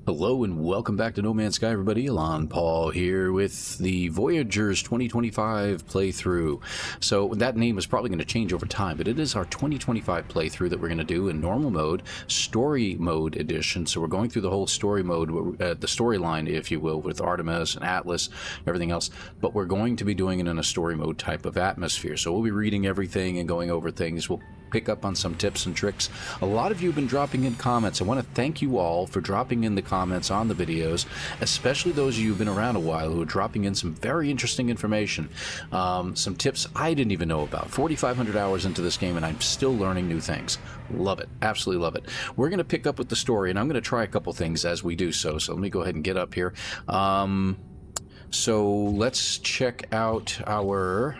Hello and welcome back to No Man's Sky, everybody. ElanPaul here with the Voyagers 2025 playthrough. So that name is probably going to change over time, but it is our 2025 playthrough that we're going to do in normal mode, story mode edition. So we're going through the whole story mode, the storyline, if you will, with Artemis and Atlas, everything else. But we're going to be doing it in a story mode type of atmosphere. So we'll be reading everything and going over things. We'll pick up on some tips and tricks. A lot of you have been dropping in comments. I want to thank you all for dropping in the comments on the videos, especially those of you who've been around a while who are dropping in some very interesting information, some tips I didn't even know about. 4,500 hours into this game and I'm still learning new things. Love it. Absolutely love it. We're going to pick up with the story and I'm going to try a couple things as we do so. So let me go ahead and get up here. So let's check out our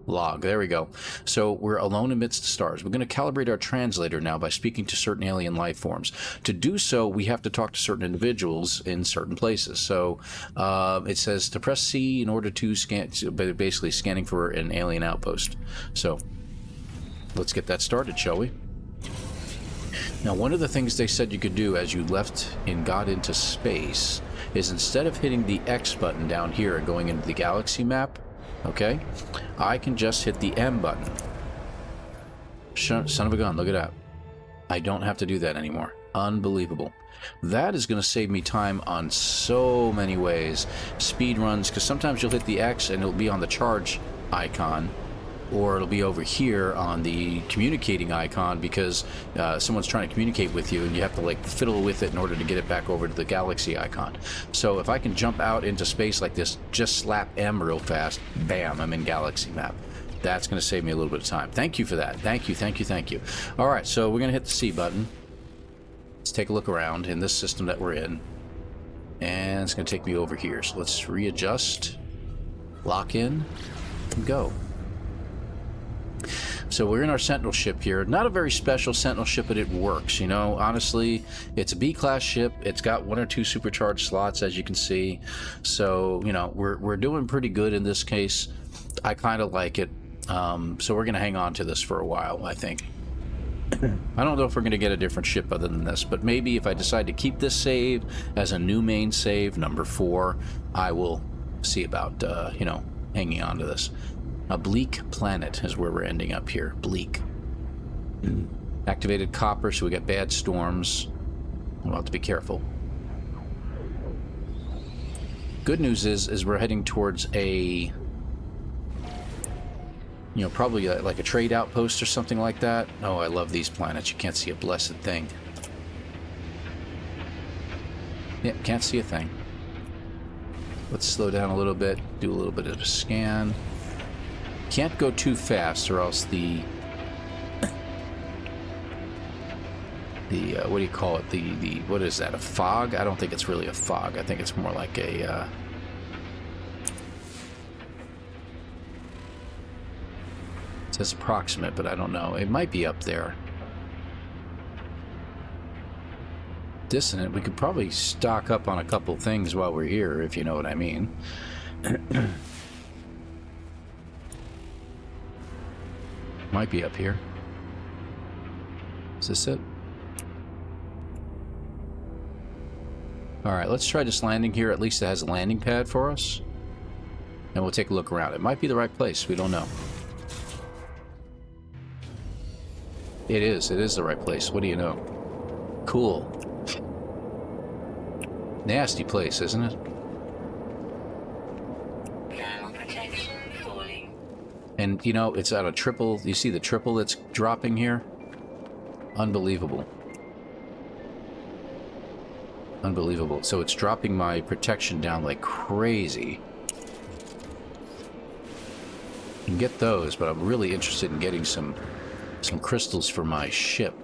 log. There we go. So we're alone amidst the stars. We're going to calibrate our translator now by speaking to certain alien life forms. To do so, we have to talk to certain individuals in certain places. So it says to press C in order to scan, basically scanning for an alien outpost. So let's get that started, shall we? Now, one of the things they said you could do as you left and got into space is instead of hitting the X button down here and going into the galaxy map, okay, I can just hit the M button. Son of a gun, look at that. I don't have to do that anymore. Unbelievable. That is going to save me time on so many ways. Speed runs, because sometimes you'll hit the X and it'll be on the charge icon, or it'll be over here on the communicating icon because someone's trying to communicate with you and you have to like fiddle with it in order to get it back over to the galaxy icon. So if I can jump out into space like this, just slap M real fast, bam, I'm in galaxy map. That's going to save me a little bit of time. Thank you for that. Thank you, thank you, thank you. All right, so we're going to hit the C button. Let's take a look around in this system that we're in. And it's going to take me over here. So let's readjust, lock in, and go. So we're in our Sentinel ship here. Not a very special Sentinel ship, but it works, you know. Honestly, it's a B-class ship. It's got 1 or 2 supercharged slots, as you can see. So, you know, we're doing pretty good in this case. I kind of like it. So we're going to hang on to this for a while, I think. I don't know if we're going to get a different ship other than this, but maybe if I decide to keep this save as a new main save, number 4, I will see about, you know, hanging on to this. A bleak planet is where we're ending up here. Bleak. Activated copper, so we got bad storms. We'll have to be careful. Good news is we're heading towards a, you know, probably like a trade outpost or something like that. Oh, I love these planets. You can't see a blessed thing. Yeah, can't see a thing. Let's slow down a little bit, do a little bit of a scan. Can't go too fast or else the what do you call it, the what is that, a fog? I don't think it's really a fog. I think it's more like a it says approximate, but I don't know. It might be up there. Dissonant. We could probably stock up on a couple things while we're here, if you know what I mean. Might be up here. Is this it? Alright, let's try this landing here. At least it has a landing pad for us. And we'll take a look around. It might be the right place. We don't know. It is. It is the right place. What do you know? Cool. Nasty place, isn't it? And, you know, it's at a triple. You see the triple that's dropping here? Unbelievable. Unbelievable. So it's dropping my protection down like crazy. You can get those, but I'm really interested in getting some crystals for my ship.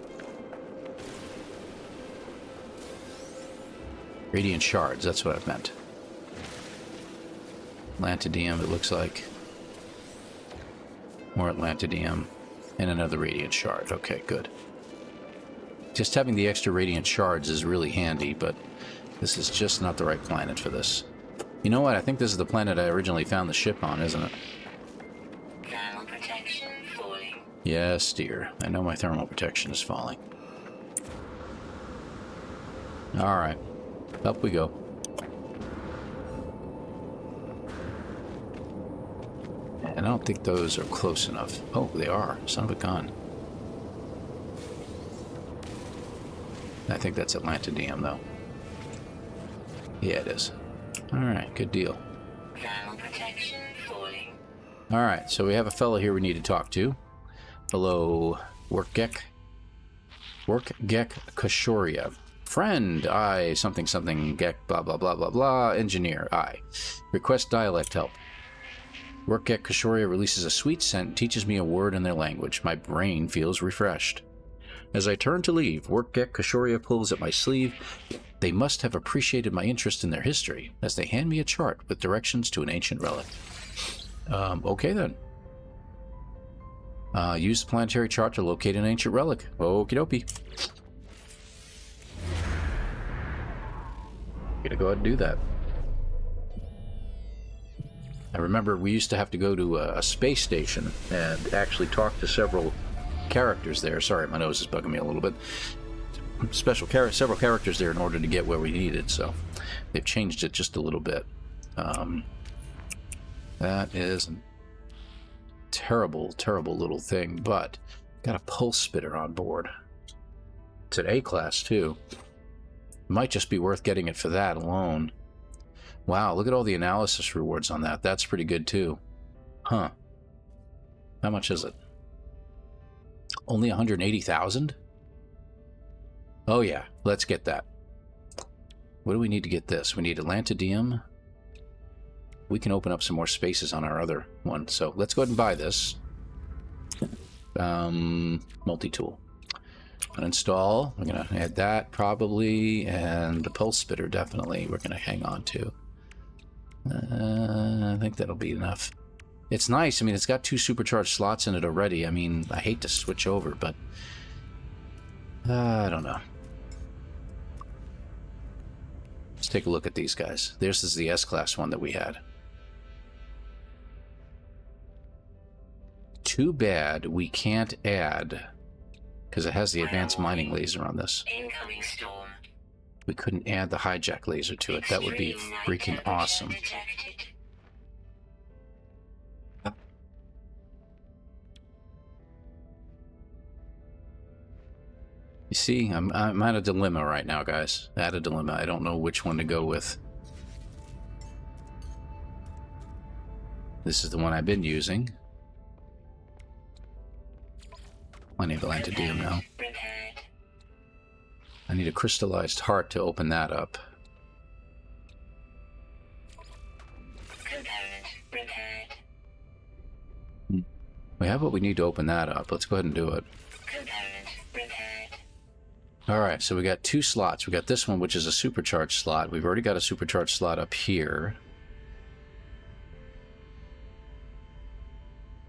Radiant shards, that's what I meant. Atlantidium, it looks like. More Atlantidium, and another radiant shard. Okay, good. Just having the extra radiant shards is really handy, but this is just not the right planet for this. You know what? I think this is the planet I originally found the ship on, isn't it? Thermal protection falling. Yes, dear. I know my thermal protection is falling. Alright. Up we go. And I don't think those are close enough. Oh, they are. Son of a gun. I think that's Atlantidium, though. Yeah, it is. Alright, good deal. Thermal protection falling. Alright, so we have a fellow here we need to talk to. Hello, Workgek. Workgek Kashoria. Friend, I, something, something, Gek, blah, blah, blah, blah, blah. Engineer, I. Request dialect help. Workgek Kashoria releases a sweet scent and teaches me a word in their language. My brain feels refreshed. As I turn to leave, Workgek Kashoria pulls at my sleeve. They must have appreciated my interest in their history, as they hand me a chart with directions to an ancient relic. Okay then. Use the planetary chart to locate an ancient relic. Okie dokie. Gonna go ahead and do that. I remember we used to have to go to a space station and actually talk to several characters there. Sorry, my nose is bugging me a little bit. Several characters there in order to get where we needed, so they've changed it just a little bit. That is a terrible, terrible little thing, but got a pulse spitter on board. It's an A class too. Might just be worth getting it for that alone. Wow, look at all the analysis rewards on that. That's pretty good too. Huh. How much is it? Only 180,000? Oh yeah, let's get that. What do we need to get this? We need Atlantidium. We can open up some more spaces on our other one. So let's go ahead and buy this. Multi-tool. Uninstall. We're going to add that probably. And the pulse spitter definitely we're going to hang on to. I think that'll be enough. It's nice. I mean, it's got 2 supercharged slots in it already. I mean, I hate to switch over, but I don't know. Let's take a look at these guys. This is the S-Class one that we had. Too bad we can't add, because it has the advanced mining laser on this. Incoming storm. We couldn't add the hijack laser to it. That would be freaking awesome. Detected. You see, I'm at a dilemma right now, guys. At a dilemma. I don't know which one to go with. This is the one I've been using. Plenty of Atlantidium now. Prepared. I need a crystallized heart to open that up. Component prepared. We have what we need to open that up. Let's go ahead and do it. Component prepared. Alright, so we got 2 slots. We got this one, which is a supercharged slot. We've already got a supercharged slot up here.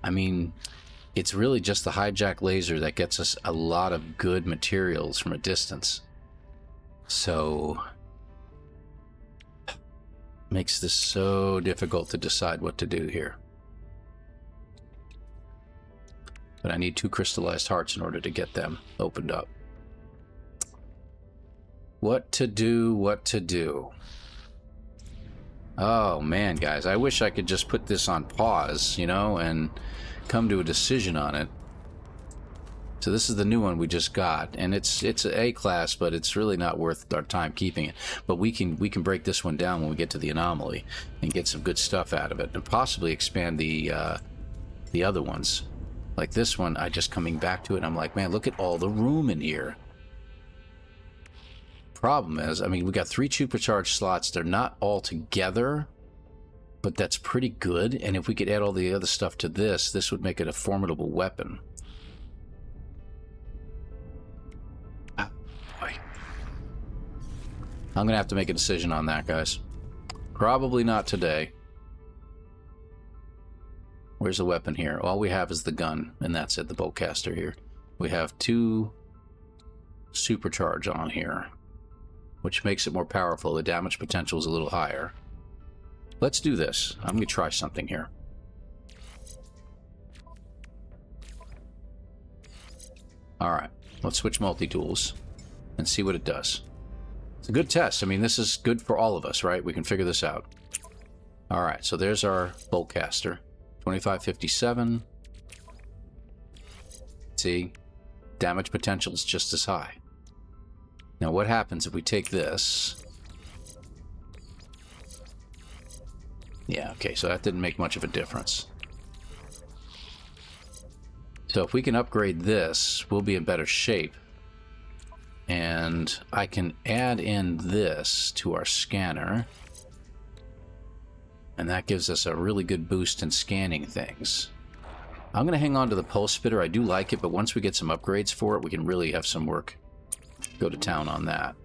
I mean, it's really just the hijack laser that gets us a lot of good materials from a distance. So, makes this so difficult to decide what to do here. But I need 2 crystallized hearts in order to get them opened up. What to do, what to do. Oh man, guys, I wish I could just put this on pause, you know, and come to a decision on it. So this is the new one we just got, and it's an A class, but it's really not worth our time keeping it. But we can break this one down when we get to the anomaly and get some good stuff out of it, and possibly expand the other ones. Like this one, I just coming back to it, and I'm like, man, look at all the room in here. Problem is, I mean, we got 3 supercharged slots. They're not all together, but that's pretty good. And if we could add all the other stuff to this, this would make it a formidable weapon. Ah, boy. I'm gonna have to make a decision on that, guys. Probably not today. Where's the weapon here? All we have is the gun, and that's it, the bowcaster here. We have 2 supercharge on here, which makes it more powerful. The damage potential is a little higher. Let's do this. I'm going to try something here. Alright, let's switch multi-tools and see what it does. It's a good test. I mean, this is good for all of us, right? We can figure this out. All right, so there's our boltcaster. 2557. See? Damage potential is just as high. Now, what happens if we take this? Yeah, okay, so that didn't make much of a difference. So if we can upgrade this, we'll be in better shape. And I can add in this to our scanner. And that gives us a really good boost in scanning things. I'm going to hang on to the pulse spitter. I do like it, but once we get some upgrades for it, we can really have some work. Go to town on that.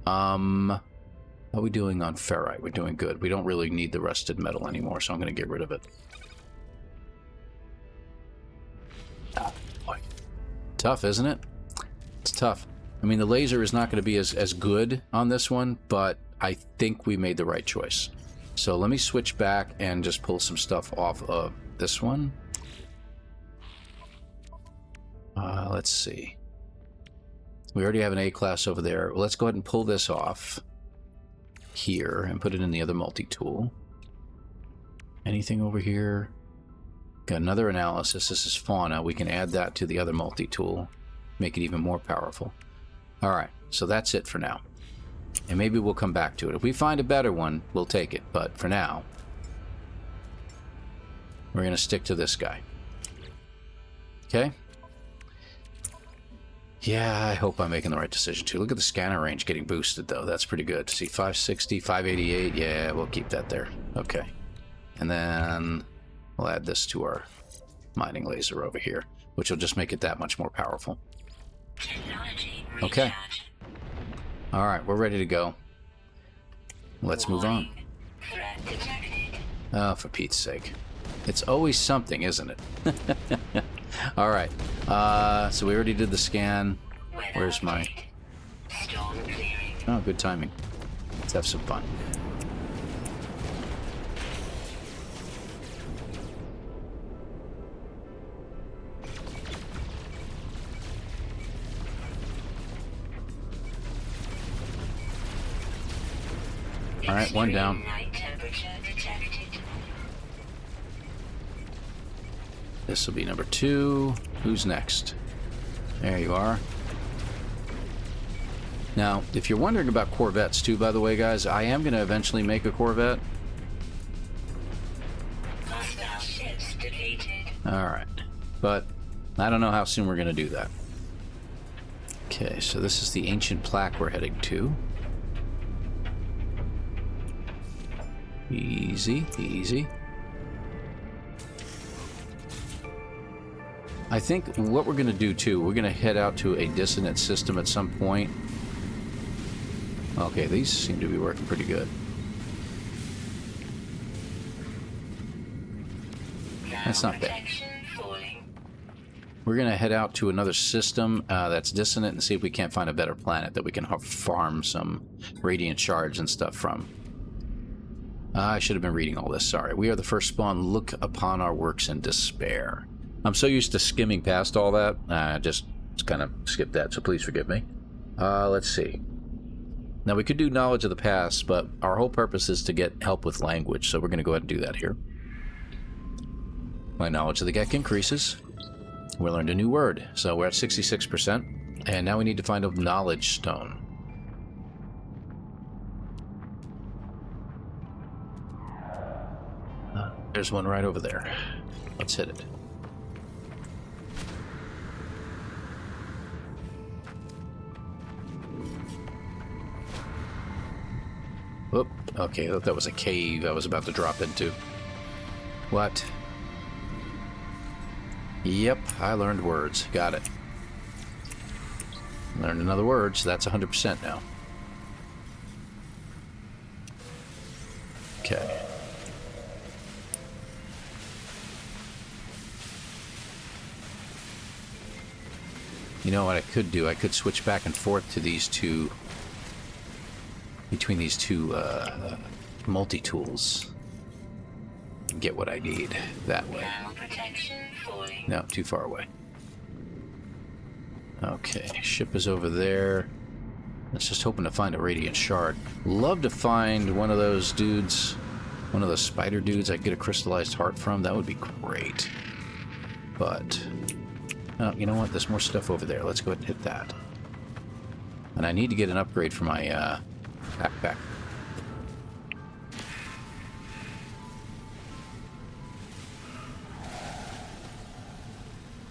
How are we doing on ferrite? We're doing good. We don't really need the rusted metal anymore, so I'm going to get rid of it. Ah, boy. Tough, isn't it? It's tough. I mean, the laser is not going to be as good on this one, but I think we made the right choice. So let me switch back and just pull some stuff off of this one. Let's see. We already have an A-class over there. Well, let's go ahead and pull this off here and put it in the other multi-tool. Anything over here? Got another analysis. This is fauna. We can add that to the other multi-tool. Make it even more powerful. Alright, so that's it for now. And maybe we'll come back to it. If we find a better one, we'll take it. But for now, we're going to stick to this guy. Okay? Yeah, I hope I'm making the right decision too. Look at the scanner range getting boosted though. That's pretty good. See, 560, 588. Yeah, we'll keep that there. Okay. And then we'll add this to our mining laser over here, which will just make it that much more powerful. Okay. All right, we're ready to go. Let's move on. Oh, for Pete's sake. It's always something, isn't it? All right. So we already did the scan. Where's my... Oh, good timing. Let's have some fun. All right, one down. This will be number 2. Who's next? There you are. Now, if you're wondering about Corvettes too, by the way, guys, I am going to eventually make a Corvette. Alright. But I don't know how soon we're going to do that. Okay, so this is the ancient plaque we're heading to. Easy, easy. I think what we're going to do too, we're going to head out to a dissonant system at some point. Okay, these seem to be working pretty good. That's not bad. We're going to head out to another system that's dissonant and see if we can't find a better planet that we can farm some radiant shards and stuff from. I should have been reading all this, sorry. We are the first spawn. Look upon our works in despair. I'm so used to skimming past all that, I just kind of skipped that, so please forgive me. Let's see. Now, we could do knowledge of the past, but our whole purpose is to get help with language, so we're going to go ahead and do that here. My knowledge of the Gek increases. We learned a new word, so we're at 66%, and now we need to find a knowledge stone. There's one right over there. Let's hit it. Whoop. Okay, I thought that was a cave I was about to drop into. What? Yep, I learned words. Got it. Learned another word, so that's 100% now. Okay. You know what I could do? I could switch back and forth to these two... between these two multi-tools and get what I need that way. No, too far away. Okay, ship is over there. Let's just hoping to find a radiant shard. Love to find one of those dudes, one of those spider dudes I could get a crystallized heart from. That would be great. But, oh, you know what? There's more stuff over there. Let's go ahead and hit that. And I need to get an upgrade for my backpack.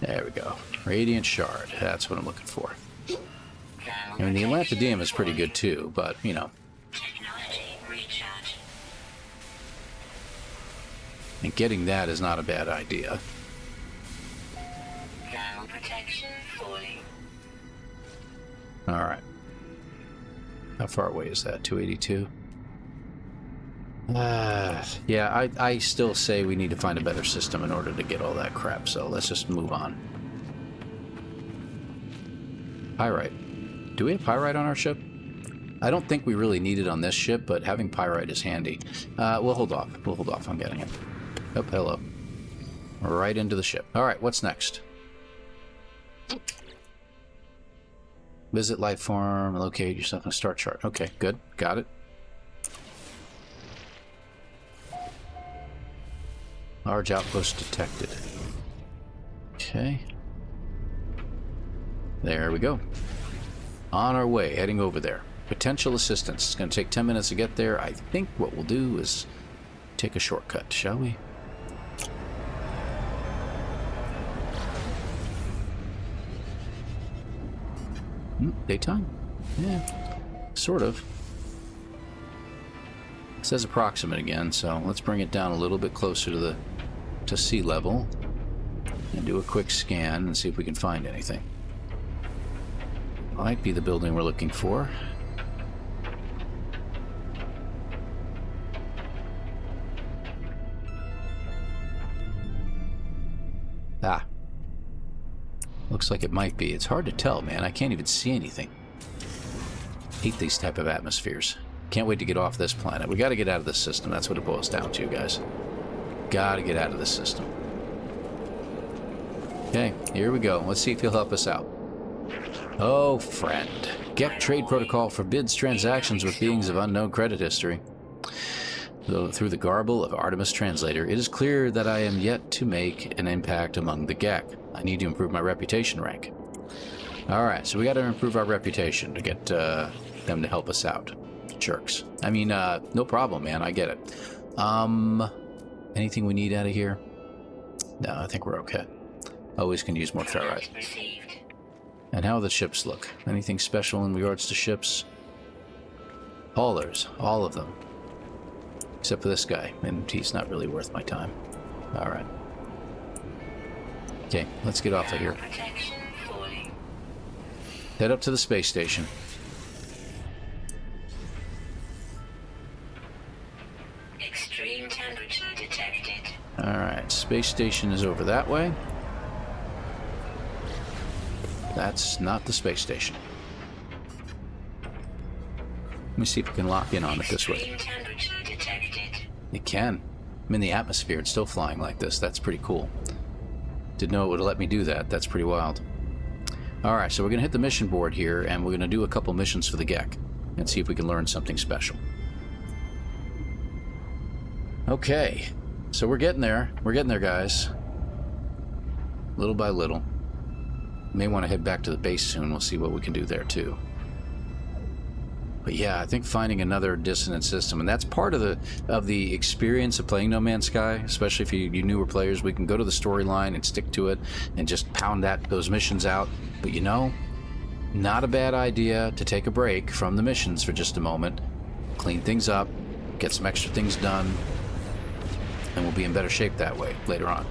There we go. Radiant shard. That's what I'm looking for. I mean, the Atlantidium is pretty good too, but, you know. Technology recharge. And getting that is not a bad idea. Thermal protection falling. Alright. How far away is that? 282? Yeah, I still say we need to find a better system in order to get all that crap, so let's just move on. Pyrite. Do we have pyrite on our ship? I don't think we really need it on this ship, but having pyrite is handy. We'll hold off. We'll hold off on getting it. Oh, hello. Right into the ship. Alright, what's next? Visit life form, locate yourself in a star chart. Okay, good. Got it. Large outpost detected. Okay. There we go. On our way, heading over there. Potential assistance. It's going to take 10 minutes to get there. I think what we'll do is take a shortcut, shall we? Daytime? Yeah, sort of. It says approximate again, so let's bring it down a little bit closer to sea level and do a quick scan and see if we can find anything. Might be the building we're looking for. Ah. Looks like it might be. It's hard to tell, man. I can't even see anything. Hate these type of atmospheres. Can't wait to get off this planet. We gotta get out of this system. That's what it boils down to, guys. Gotta get out of this system. Okay, here we go. Let's see if he'll help us out. Oh, friend. Gek trade protocol forbids transactions with beings of unknown credit history. Though through the garble of Artemis translator, it is clear that I am yet to make an impact among the Gek. I need to improve my reputation rank. Alright, so we gotta improve our reputation to get them to help us out. Jerks. I mean, no problem, man. I get it. Anything we need out of here? No, I think we're okay. Always can use more ferrite. And how the ships look? Anything special in regards to ships? Haulers, all of them. Except for this guy, and he's not really worth my time. Alright. Okay, let's get off of here. Head up to the space station. Extreme temperature detected. Alright, space station is over that way. That's not the space station. Let me see if we can lock in on it this way. Extreme temperature detected. It can. I'm in the atmosphere. It's still flying like this. That's pretty cool. Didn't know it would let me do that. That's pretty wild. Alright, so we're going to hit the mission board here, and we're going to do a couple missions for the Gek and see if we can learn something special. Okay, so we're getting there. We're getting there, guys. Little by little. May want to head back to the base soon. We'll see what we can do there, too. But yeah, I think finding another dissonant system, and that's part of the experience of playing No Man's Sky, especially if you newer players. We can go to the storyline and stick to it and just pound those missions out. But you know, not a bad idea to take a break from the missions for just a moment, clean things up, get some extra things done, and we'll be in better shape that way later on.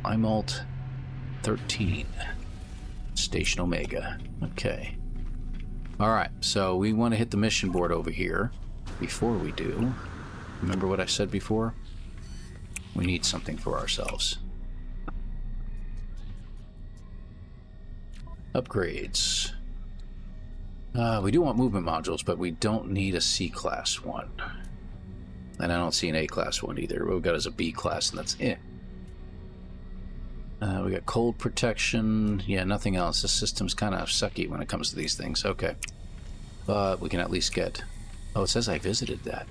I'm Alt 13, Station Omega. Okay. Alright, so we want to hit the mission board over here. Before we do, remember what I said before? We need something for ourselves. Upgrades. We do want movement modules, but we don't need a C-class one. And I don't see an A-class one either. What we've got is a B-class, and that's it. We got cold protection. Yeah, nothing else. This system's kind of sucky when it comes to these things. Okay. But we can at least get... Oh, it says I visited that.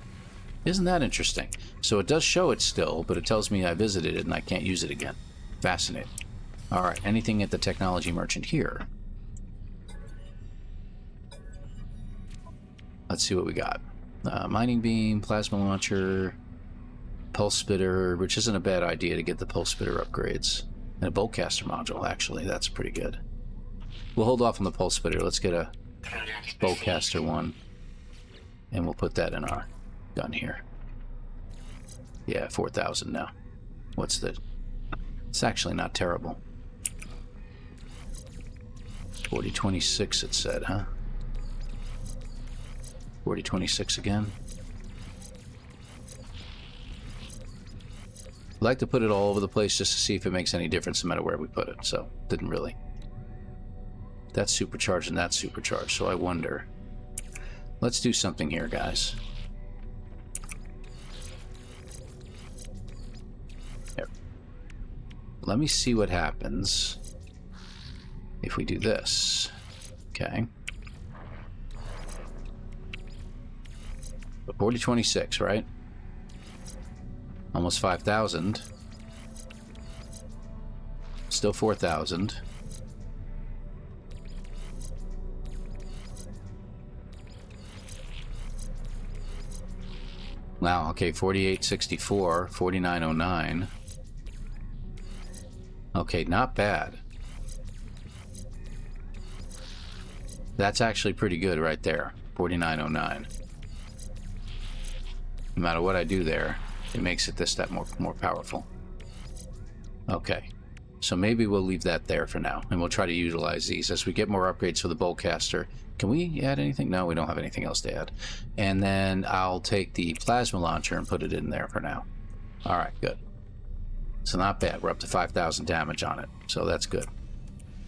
Isn't that interesting? So it does show it still, but it tells me I visited it and I can't use it again. Fascinating. Alright, anything at the technology merchant here? Let's see what we got. Mining beam, plasma launcher, pulse spitter, which isn't a bad idea to get the pulse spitter upgrades. And a bowcaster module, actually. That's pretty good. We'll hold off on the pulse spitter. Let's get a bowcaster one. And we'll put that in our gun here. Yeah, 4,000 now. What's the... It's actually not terrible. 4026 it said, huh? 4026 again. I'd like to put it all over the place just to see if it makes any difference no matter where we put it, so didn't really. That's supercharged and that's supercharged, so I wonder. Let's do something here, guys. There. Let me see what happens if we do this. Okay. 4026, right? Almost 5,000. Still 4,000. Wow, okay, 4864, 4909. Okay, not bad. That's actually pretty good right there, 4909. No matter what I do there, it makes it this step more powerful. Okay, so maybe we'll leave that there for now, and we'll try to utilize these as we get more upgrades for the bowcaster. Can we add anything? No, we don't have anything else to add. And then I'll take the plasma launcher and put it in there for now. All right, good. So not bad. We're up to 5,000 damage on it, so that's good.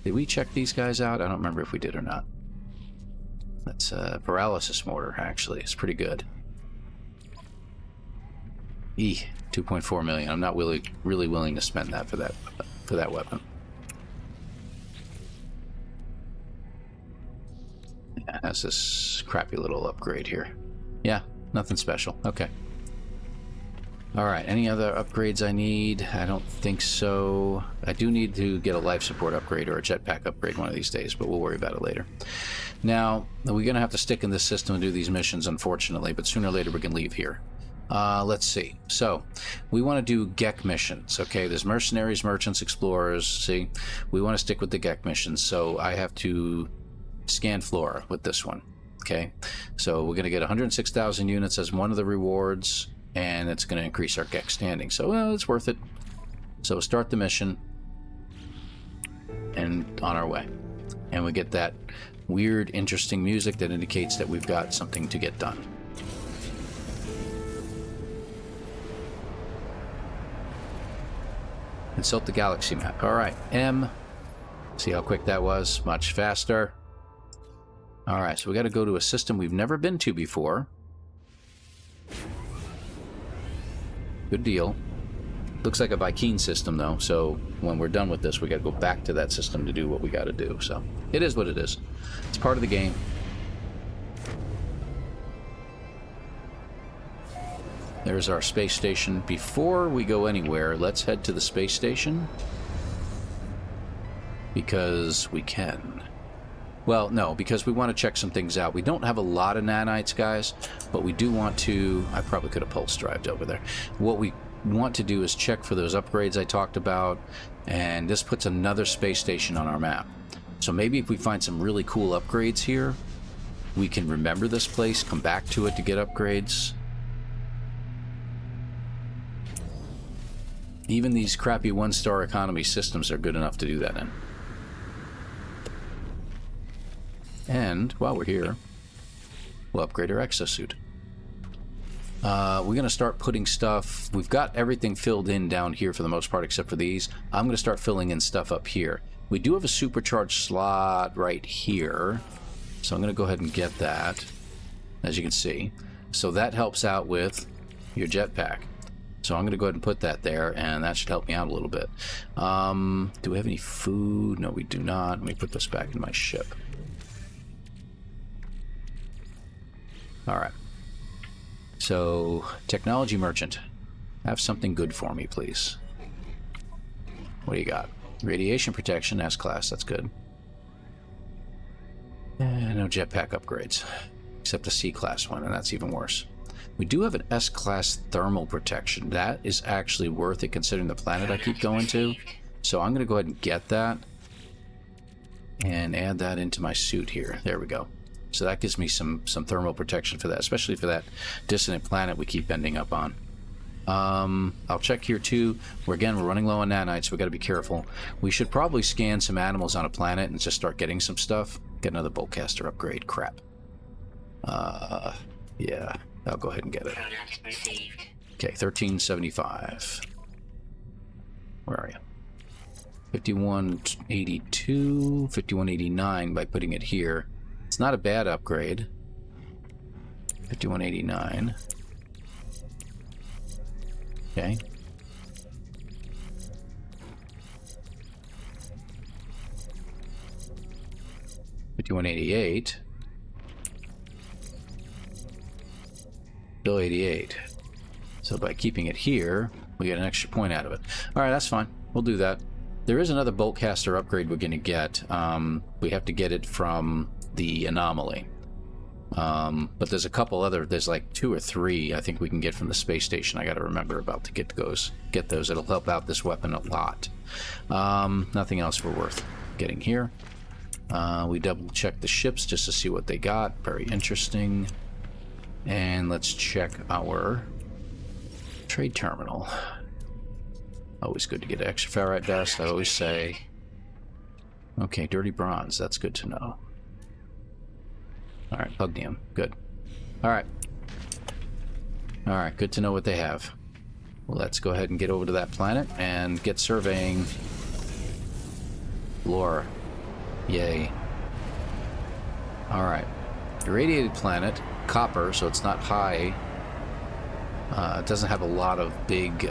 Did we check these guys out? I don't remember if we did or not. That's a paralysis mortar, actually. It's pretty good. 2.4 million. I'm not really willing to spend that for that weapon. Yeah, that's this crappy little upgrade here. Yeah, nothing special. Okay. Alright, any other upgrades I need? I don't think so. I do need to get a life support upgrade or a jetpack upgrade one of these days, but we'll worry about it later. Now, we're going to have to stick in this system and do these missions, unfortunately, but sooner or later we can leave here. Let's see. So, we want to do GEC missions, okay? There's mercenaries, merchants, explorers, see? We want to stick with the GEC missions, so I have to scan flora with this one, okay? So, we're going to get 106,000 units as one of the rewards, and it's going to increase our GEC standing, so well, it's worth it. So, start the mission, and on our way. And we get that weird, interesting music that indicates that we've got something to get done. Consult the galaxy map. Alright, M. See how quick that was? Much faster. Alright, so we got to go to a system we've never been to before. Good deal. Looks like a Vy'keen system, though, so when we're done with this, we got to go back to that system to do what we got to do. So, it is what it is. It's part of the game. There's our space station. Before we go anywhere, let's head to the space station. Because we can. Well, no, because we want to check some things out. We don't have a lot of nanites, guys, but we do want to... I probably could have pulse drived over there. What we want to do is check for those upgrades I talked about, and this puts another space station on our map. So maybe if we find some really cool upgrades here, we can remember this place, come back to it to get upgrades. Even these crappy one-star economy systems are good enough to do that in. And, while we're here, we'll upgrade our exosuit. We're going to start putting stuff... We've got everything filled in down here for the most part, except for these. I'm going to start filling in stuff up here. We do have a supercharged slot right here, so I'm going to go ahead and get that, as you can see. So that helps out with your jetpack. So I'm going to go ahead and put that there, and that should help me out a little bit. Do we have any food? No, we do not. Let me put this back in my ship. All right. So, technology merchant. Have something good for me, please. What do you got? Radiation protection, S-class. That's good. No jetpack upgrades. Except a C-class one, and that's even worse. We do have an S-class thermal protection. That is actually worth it considering the planet I keep going to. So I'm going to go ahead and get that. And add that into my suit here. There we go. So that gives me some thermal protection for that. Especially for that dissonant planet we keep ending up on. I'll check here too. We're running low on nanites, so we got to be careful. We should probably scan some animals on a planet and just start getting some stuff. Get another boltcaster upgrade. Crap. Yeah. I'll go ahead and get it. Okay, 1375. Where are you? 5182, 5189 by putting it here. It's not a bad upgrade. 5189. Okay. $5188. Still 88. So by keeping it here, we get an extra point out of it. All right, that's fine. We'll do that. There is another boltcaster upgrade we're going to get. We have to get it from the anomaly. But there's a couple other. There's like 2 or 3 I think we can get from the space station. I got to remember about to get those. It'll help out this weapon a lot. Nothing else we're worth getting here. We double check the ships just to see what they got. Very interesting. And let's check our trade terminal. Always good to get extra ferrite dust, I always say. Okay, dirty bronze. That's good to know. Alright, pugnium. Good. Alright. Alright, good to know what they have. Well, let's go ahead and get over to that planet and get surveying. Lore. Yay. Alright. Irradiated planet. Copper, so it's not high. It doesn't have a lot of big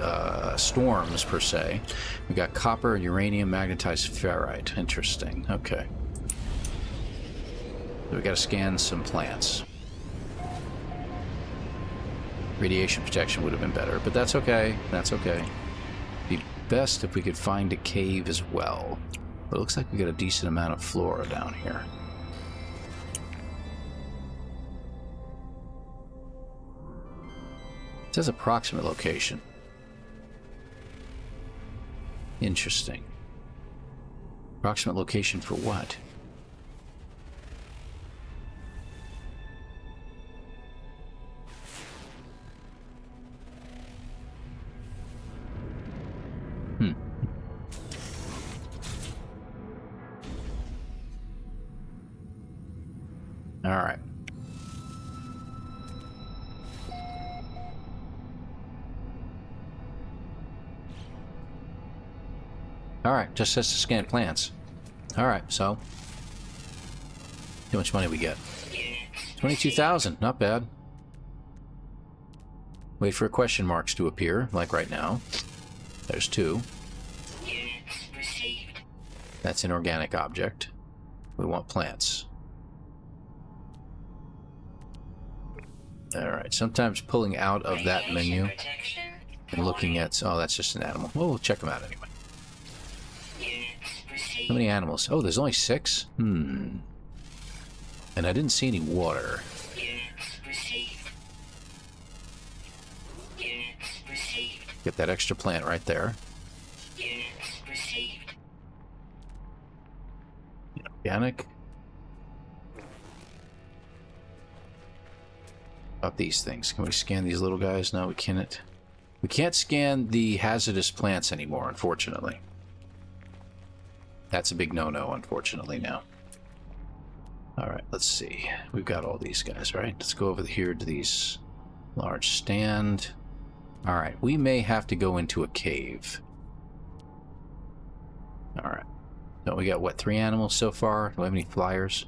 storms, per se. We got copper and uranium magnetized ferrite. Interesting. Okay. So we got to scan some plants. Radiation protection would have been better, but that's okay. That's okay. Be best if we could find a cave as well. But it looks like we got a decent amount of flora down here. It says approximate location. Interesting. Approximate location for what? All right. All right, just says to scan plants. All right, so how much money we get? 22,000, not bad. Wait for question marks to appear, like right now. There's 2. That's an organic object. We want plants. All right, sometimes pulling out of that menu and looking at... Oh, that's just an animal. Well, we'll check them out anyway. How many animals? Oh, there's only 6? And I didn't see any water. Get that extra plant right there. Organic. About these things. Can we scan these little guys? No, we can't. We can't scan the hazardous plants anymore, unfortunately. That's a big no-no, unfortunately, now. Alright, let's see. We've got all these guys, right? Let's go over here to these large stand. Alright, we may have to go into a cave. Alright. So we got, what, 3 animals so far? Do we have any flyers?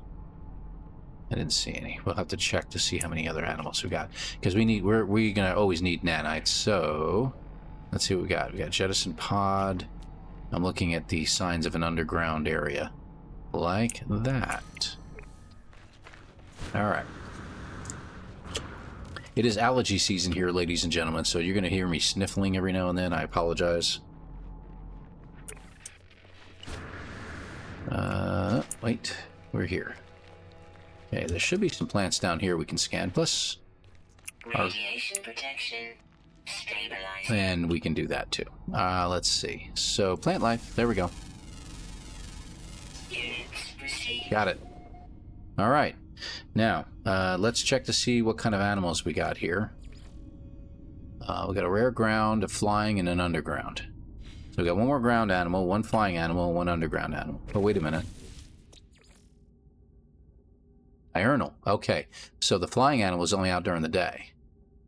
I didn't see any. We'll have to check to see how many other animals we got, because we're gonna always need nanites. So let's see what we got. We got jettison pod. I'm looking at the signs of an underground area, like that. All right. It is allergy season here, ladies and gentlemen, so you're gonna hear me sniffling every now and then. I apologize. Wait, we're here. Okay, there should be some plants down here we can scan. Plus, Radiation protection stabilized. and we can do that too. Let's see. So, plant life. There we go. Units received. Got it. All right. Now, let's check to see what kind of animals we got here. We got a rare ground, a flying, and an underground. So we got one more ground animal, one flying animal, and one underground animal. Oh, wait a minute. Diurnal. Okay. So the flying animal is only out during the day.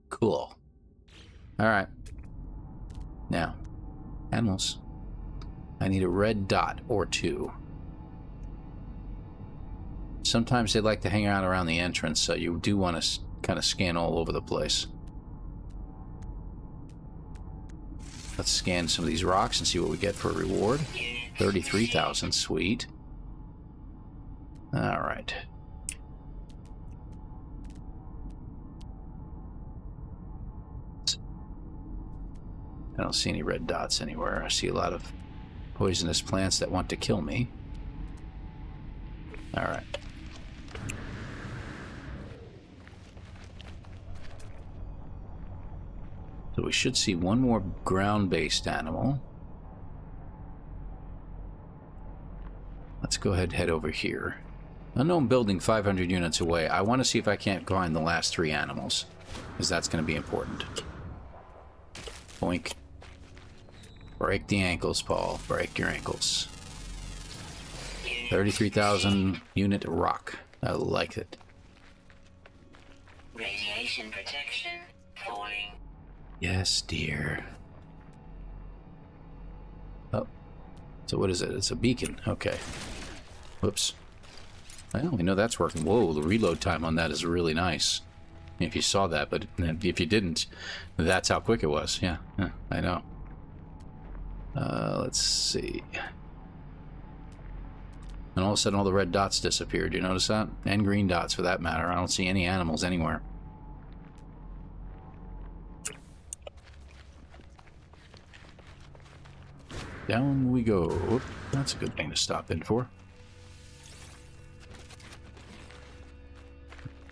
Cool. All right. Now, animals. I need a red dot or two. Sometimes they like to hang out around the entrance, so you do want to kind of scan all over the place. Let's scan some of these rocks and see what we get for a reward. 33,000, sweet. All right. I don't see any red dots anywhere. I see a lot of poisonous plants that want to kill me. All right. So we should see one more ground-based animal. Let's go ahead and head over here. Unknown building 500 units away. I want to see if I can't find the last three animals, because that's going to be important. Boink. Break the ankles, Paul. Break your ankles. 33,000 unit rock. I like it. Radiation protection falling. Yes, dear. Oh. So what is it? It's a beacon. Okay. Whoops. Well, we know that's working. Whoa, the reload time on that is really nice. If you saw that, but if you didn't, that's how quick it was. Yeah, I know. Let's see. And all of a sudden all the red dots disappeared. You notice that? And green dots for that matter. I don't see any animals anywhere. Down we go. Oop, that's a good thing to stop in for.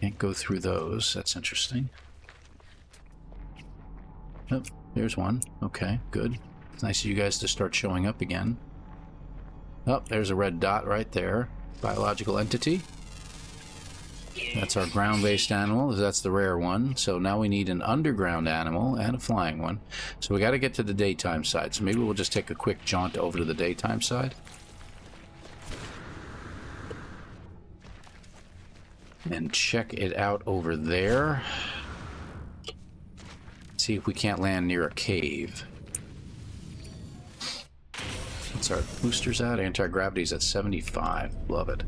Can't go through those. That's interesting. Oh, there's one. Okay, good. It's nice of you guys to start showing up again. Oh, there's a red dot right there. Biological entity. That's our ground-based animal. That's the rare one. So now we need an underground animal and a flying one. So we got to get to the daytime side. So maybe we'll just take a quick jaunt over to the daytime side. And check it out over there. See if we can't land near a cave. What's our boosters at? Anti-gravity's at 75. Love it.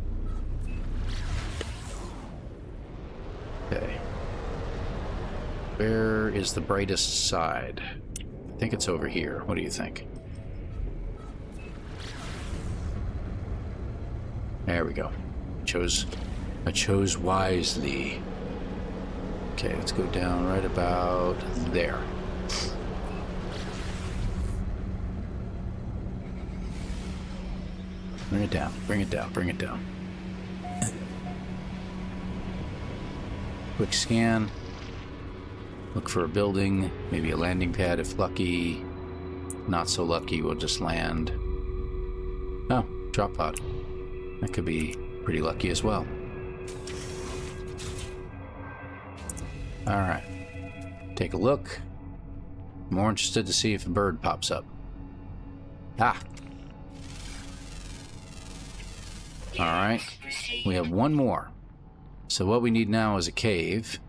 Okay. Where is the brightest side? I think it's over here. What do you think? There we go. I chose wisely. Okay, let's go down right about there. Bring it down, bring it down, bring it down. Quick scan. Look for a building, maybe a landing pad if lucky. Not so lucky, we'll just land. Oh, drop pod. That could be pretty lucky as well. Alright. Take a look. More interested to see if a bird pops up. Ah! Alright. We have one more. So what we need now is a cave.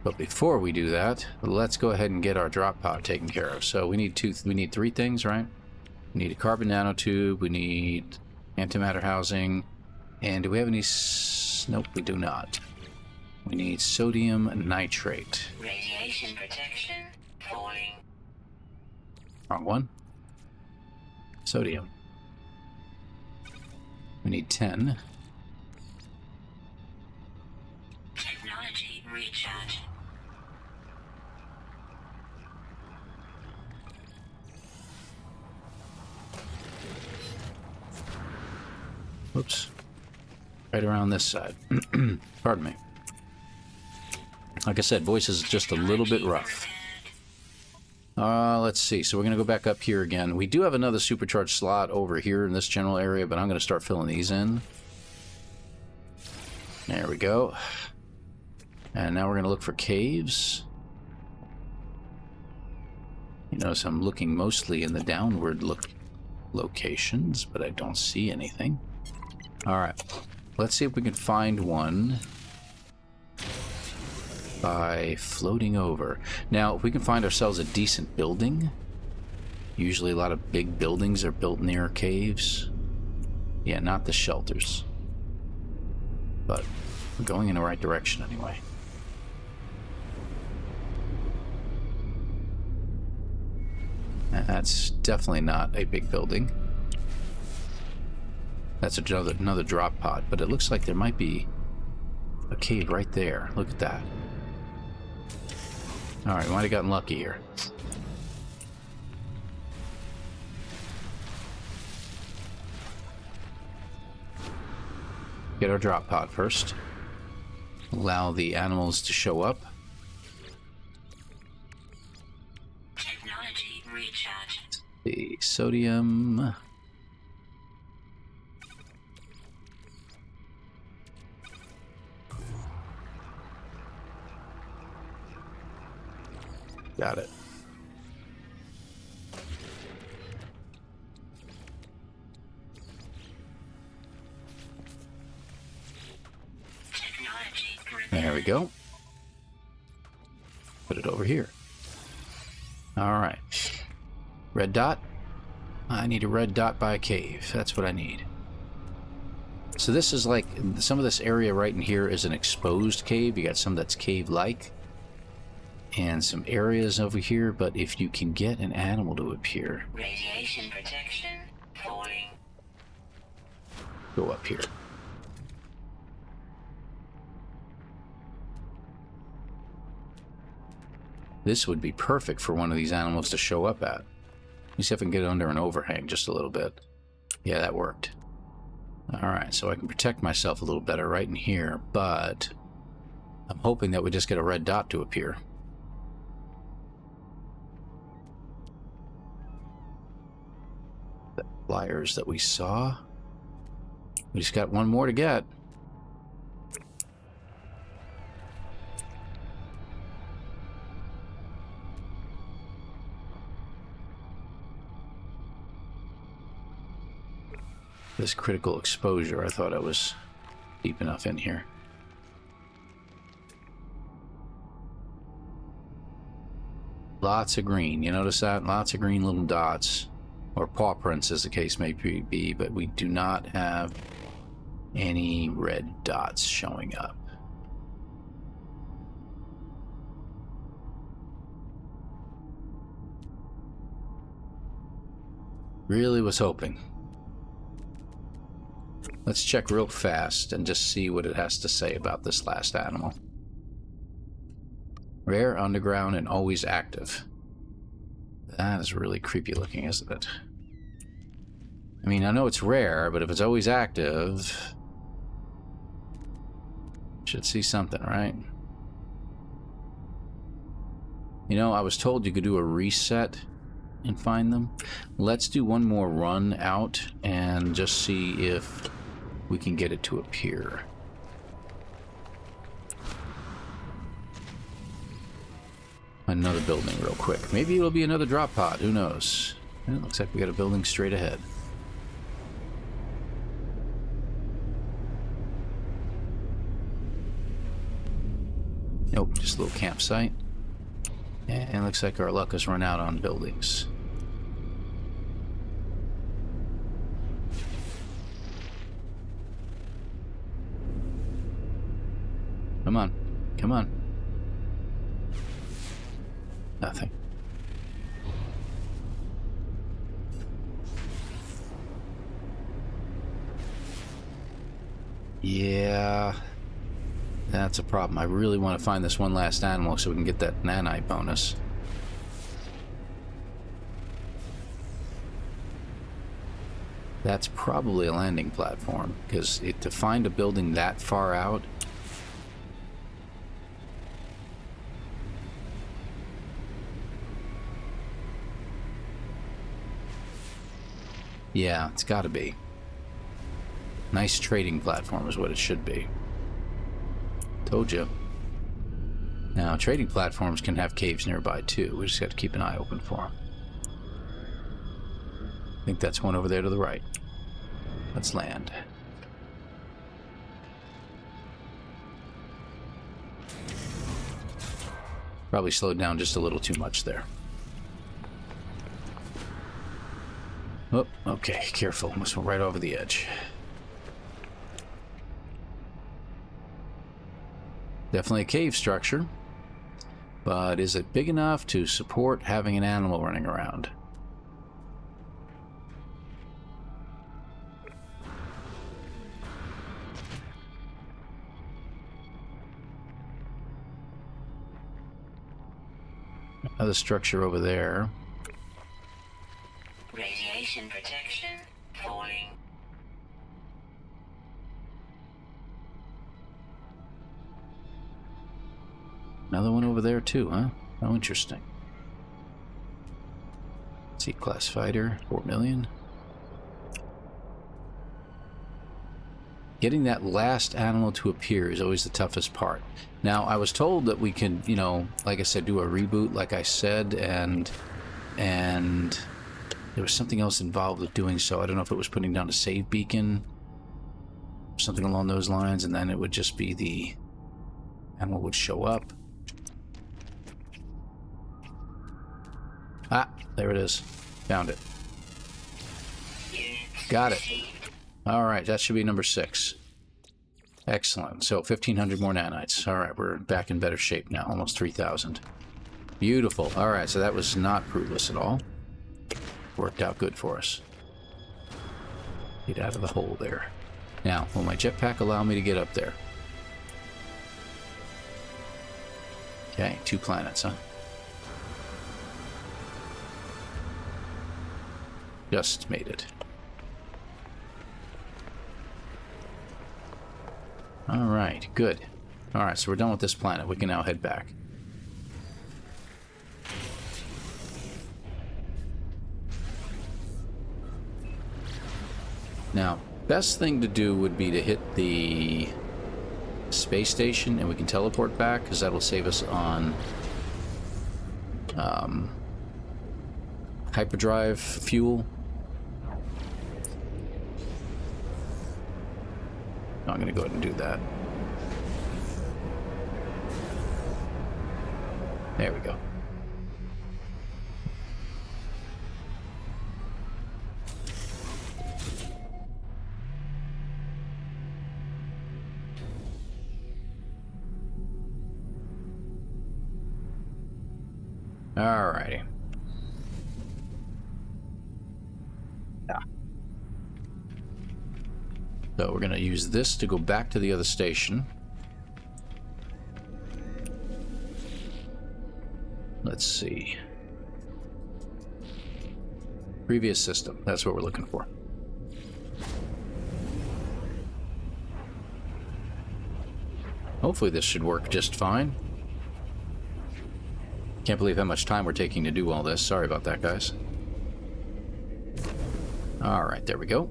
But before we do that, let's go ahead and get our drop pod taken care of. So we need three things, right? We need a carbon nanotube, we need antimatter housing, And do we have any... Nope, we do not. We need sodium nitrate. Radiation protection falling. Wrong one. Sodium. We need 10. Technology recharge. Whoops. Right around this side. Pardon me. Like I said, voice is just a little bit rough. Let's see. So we're going to go back up here again. We do have another supercharged slot over here in this general area, but I'm going to start filling these in. There we go. And now we're going to look for caves. You notice I'm looking mostly in the downward locations, but I don't see anything. Alright. Let's see if we can find one by floating over. Now, if we can find ourselves a decent building, usually a lot of big buildings are built near caves. Yeah, not the shelters. But we're going in the right direction anyway. That's definitely not a big building. That's another drop pod, but it looks like there might be a cave right there. Look at that. Alright, we might have gotten lucky here. Get our drop pod first. Allow the animals to show up. Technology recharge. The sodium. Got it. There we go. Put it over here. Alright. Red dot. I need a red dot by a cave. That's what I need. So this is like, some of this area right in here is an exposed cave. You got some that's cave-like. And some areas over here, but if you can get an animal to appear. Radiation protection falling. Go up here. This would be perfect for one of these animals to show up at. Let me see if I can get under an overhang just a little bit. Yeah, that worked. Alright, so I can protect myself a little better right in here, but I'm hoping that we just get a red dot to appear. The flyers that we saw. We just got one more to get. This critical exposure, I thought I was deep enough in here. Lots of green. You notice that? Lots of green little dots. Or paw prints, as the case may be, but we do not have any red dots showing up. Really was hoping. Let's check real fast and just see what it has to say about this last animal. Rare, underground, and always active. That is really creepy looking, isn't it? I mean, I know it's rare, but if it's always active, should see something, right? You know, I was told you could do a reset and find them. Let's do one more run out and just see if we can get it to appear. Another building real quick. Maybe it'll be another drop pod. Who knows? It looks like we got a building straight ahead. Nope, just a little campsite. And it looks like our luck has run out on buildings. Come on. Come on. Nothing. Yeah. That's a problem. I really want to find this one last animal so we can get that nanite bonus. That's probably a landing platform, because to find a building that far out... Yeah, it's got to be. Nice trading platform is what it should be. Told you. Now, trading platforms can have caves nearby too. We just got to keep an eye open for them. I think that's one over there to the right. Let's land. Probably slowed down just a little too much there. Oh, okay, careful. Almost went right over the edge. Definitely a cave structure, but is it big enough to support having an animal running around? Another structure over there. Radiation protection falling. Another one over there too, huh? How interesting. C-class fighter, 4 million. Getting that last animal to appear is always the toughest part. Now, I was told that we could, you know, like I said, do a reboot, like I said, and there was something else involved with doing so. I don't know if it was putting down a save beacon, something along those lines, and then it would just be the animal would show up. Ah, there it is. Found it. Got it. All right, that should be number 6. Excellent. So 1,500 more nanites. All right, we're back in better shape now. Almost 3,000. Beautiful. All right, so that was not fruitless at all. Worked out good for us. Get out of the hole there. Now, will my jetpack allow me to get up there? Okay, 2 planets, huh? Just made it. Alright, good. Alright, so we're done with this planet. We can now head back. Now, best thing to do would be to hit the space station and we can teleport back, because that'll save us on hyperdrive fuel. I'm going to go ahead and do that. There we go. Alrighty. So we're going to use this to go back to the other station. Let's see. Previous system. That's what we're looking for. Hopefully this should work just fine. Can't believe how much time we're taking to do all this. Sorry about that, guys. Alright, there we go.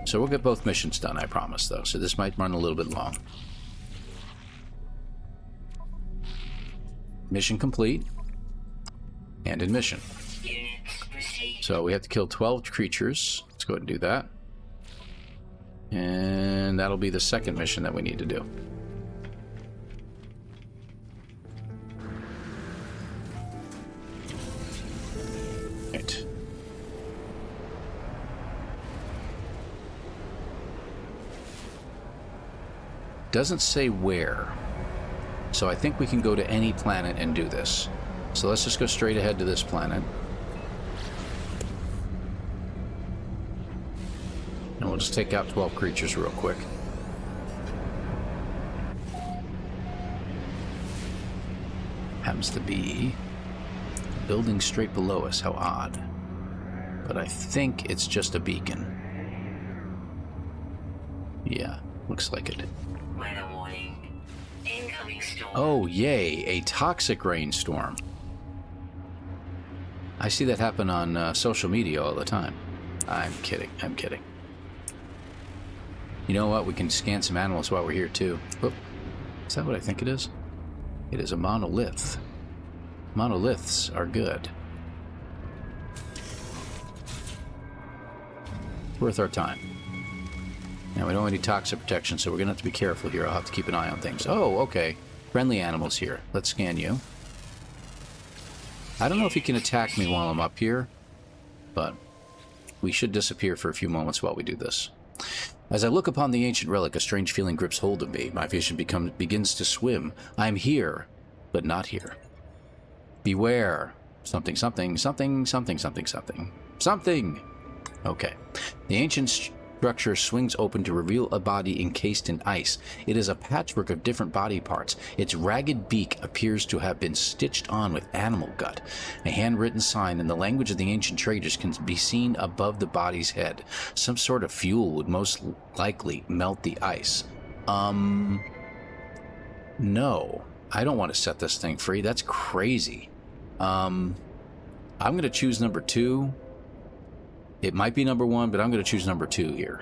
So we'll get both missions done, I promise, though. So this might run a little bit long. Mission complete. And in mission. So we have to kill 12 creatures. Let's go ahead and do that. And that'll be the second mission that we need to do. Right. Doesn't say where. So I think we can go to any planet and do this. So let's just go straight ahead to this planet. And we'll just take out 12 creatures real quick. Happens to be a building straight below us. How odd. But I think it's just a beacon. Yeah, looks like it. Weather warning. Incoming storm. Oh, yay, a toxic rainstorm. I see that happen on social media all the time. I'm kidding, I'm kidding. You know what? We can scan some animals while we're here, too. Whoop. Is that what I think it is? It is a monolith. Monoliths are good. Worth our time. Now, we don't have any toxic protection, so we're going to have to be careful here. I'll have to keep an eye on things. Oh, okay. Friendly animals here. Let's scan you. I don't know if he can attack me while I'm up here, but we should disappear for a few moments while we do this. As I look upon the ancient relic, a strange feeling grips hold of me. My vision begins to swim. I'm here, but not here. Beware. Something, something, something, something, something, something. Something! Okay. The ancient structure swings open to reveal a body encased in ice. It is a patchwork of different body parts. Its ragged beak appears to have been stitched on with animal gut. A handwritten sign in the language of the ancient traders can be seen above the body's head. Some sort of fuel would most likely melt the ice. No. I don't want to set this thing free. That's crazy. I'm going to choose number 2. It might be number 1, but I'm going to choose number 2 here.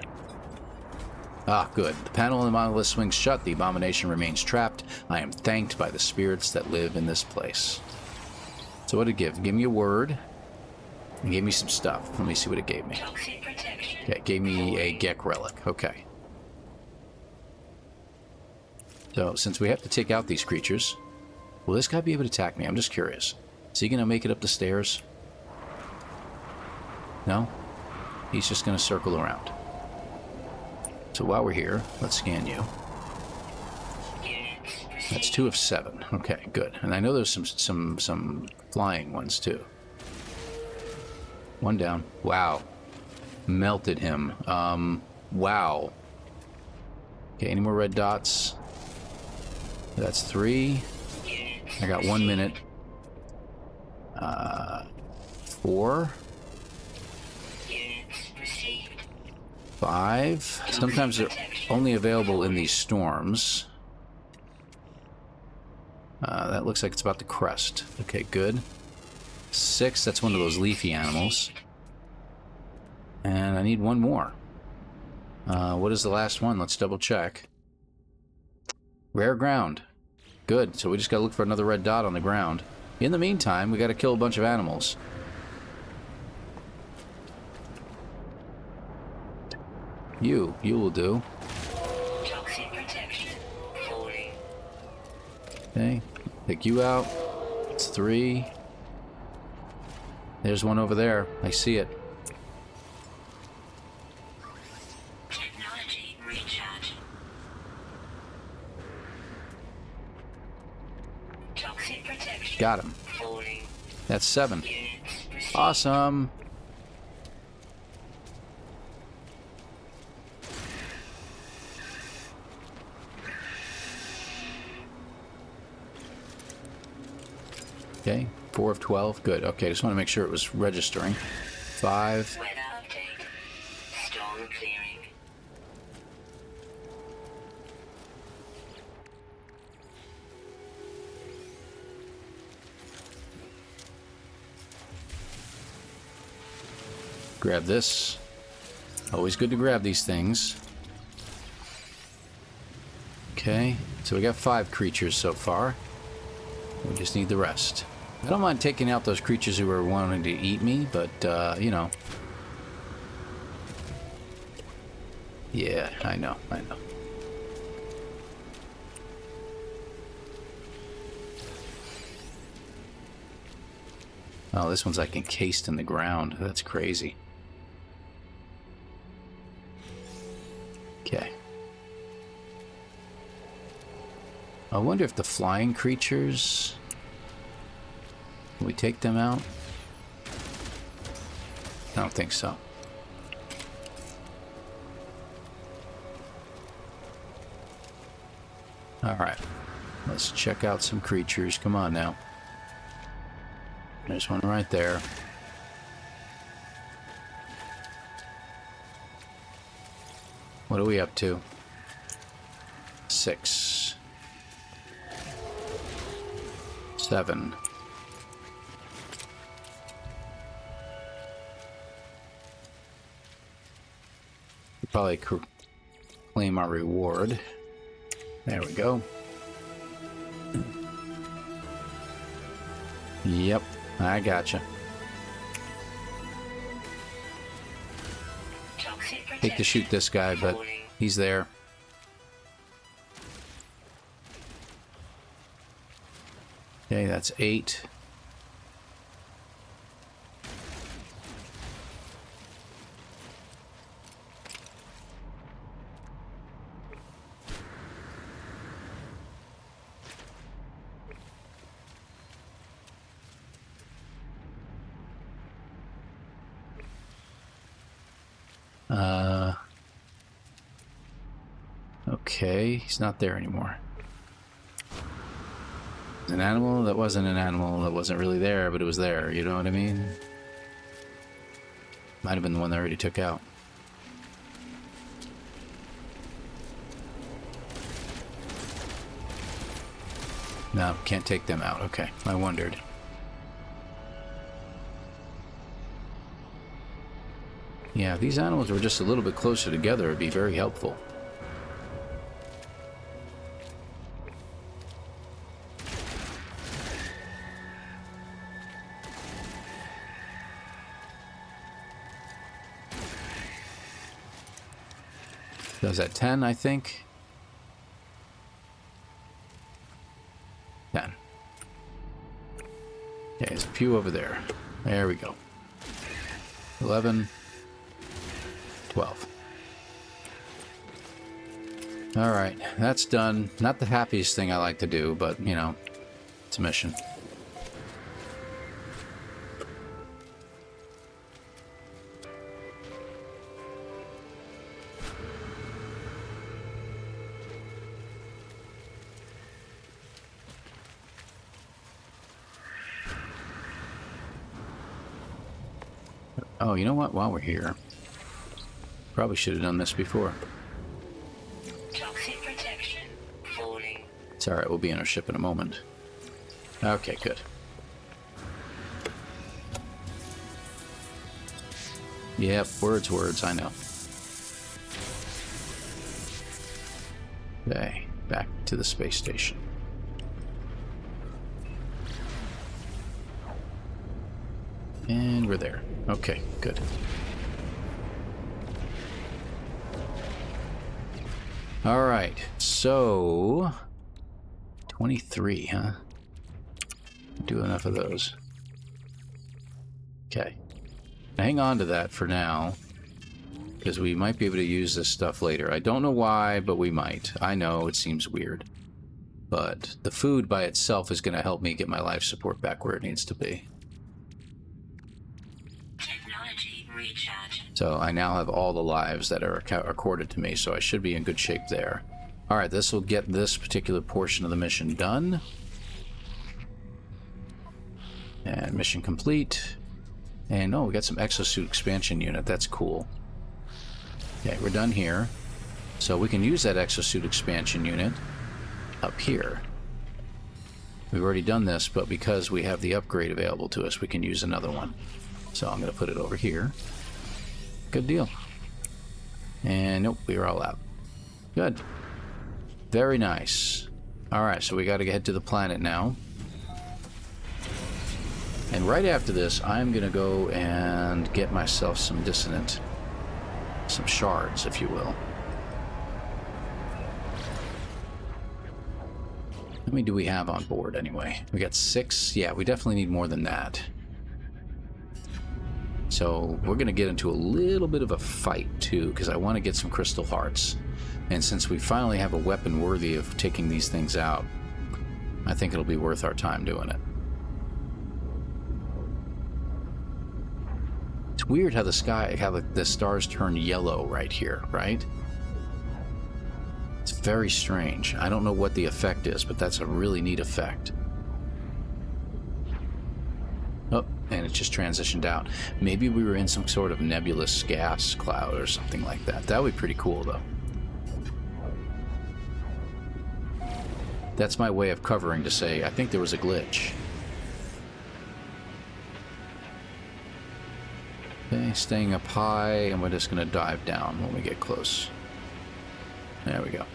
Ah, good. The panel in the monolith swings shut. The abomination remains trapped. I am thanked by the spirits that live in this place. So what did it give? It gave me a word. It gave me some stuff. Let me see what it gave me. Toxic protection. Okay, it gave me a Gek relic. Okay. So, since we have to take out these creatures, will this guy be able to attack me? I'm just curious. Is he going to make it up the stairs? No? He's just going to circle around. So while we're here, let's scan you. That's 2 of 7. Okay, good. And I know there's some flying ones too. 1 down. Wow. Melted him. Wow. Okay, any more red dots? That's 3. I got 1 minute. 4. 5. Sometimes they're only available in these storms. That looks like it's about to crest. Okay, good. 6, that's one of those leafy animals. And I need 1 more. What is the last one? Let's double check. Rare ground. Good, so we just gotta look for another red dot on the ground. In the meantime, we gotta kill a bunch of animals. You will do. Toxic protection. Falling. Okay, pick you out. It's 3. There's one over there. I see it. Technology recharge. Toxic protection. Got him. Falling. That's 7. Units received. Awesome. Okay, 4 of 12. Good. Okay, just want to make sure it was registering. 5. Weather update. Storm clearing. Grab this. Always good to grab these things. Okay, so we got 5 creatures so far. We just need the rest. I don't mind taking out those creatures who are wanting to eat me, but, you know. Yeah, I know. Oh, this one's like encased in the ground. That's crazy. Okay. I wonder if the flying creatures... Can we take them out? I don't think so. Alright. Let's check out some creatures. Come on now. There's one right there. What are we up to? 6. 7. We'll probably claim our reward. There we go. Yep, I gotcha. Hate to shoot this guy, but he's there. Okay, that's 8. Okay, he's not there anymore. An animal that wasn't an animal that wasn't really there, but it was there, you know what I mean? Might have been the one they already took out. No, can't take them out. Okay, I wondered. Yeah, if these animals were just a little bit closer together, it'd be very helpful. That was at 10, I think. 10. Okay, there's a few over there. There we go. 11. 12. Alright, that's done. Not the happiest thing I like to do, but, you know, it's a mission. Oh, you know what? While we're here, probably should have done this before. Toxic protection falling. It's alright, we'll be in our ship in a moment. Okay, good. Yep, words, I know. Okay, back to the space station. And we're there. Okay, good. Alright, so... 23, huh? Do enough of those. Okay. Hang on to that for now, because we might be able to use this stuff later. I don't know why, but we might. I know, it seems weird. But the food by itself is going to help me get my life support back where it needs to be. So I now have all the lives that are accorded to me, so I should be in good shape there. Alright, this will get this particular portion of the mission done. And mission complete. And oh, we got some exosuit expansion unit. That's cool. Okay, we're done here. So we can use that exosuit expansion unit up here. We've already done this, but because we have the upgrade available to us, we can use another one. So I'm going to put it over here. Good deal. And nope, we are all out. Good. Very nice. Alright, so we got to head to the planet now. And right after this, I'm going to go and get myself some dissonant. Some shards, if you will. How many do we have on board anyway? We got 6. Yeah, we definitely need more than that. So we're going to get into a little bit of a fight too, because I want to get some crystal hearts. And since we finally have a weapon worthy of taking these things out, I think it'll be worth our time doing it. It's weird how the stars turn yellow right here, right? It's very strange. I don't know what the effect is, but that's a really neat effect. Oh, and it just transitioned out. Maybe we were in some sort of nebulous gas cloud or something like that. That would be pretty cool, though. That's my way of covering to say, I think there was a glitch. Okay, staying up high, and we're just going to dive down when we get close. There we go.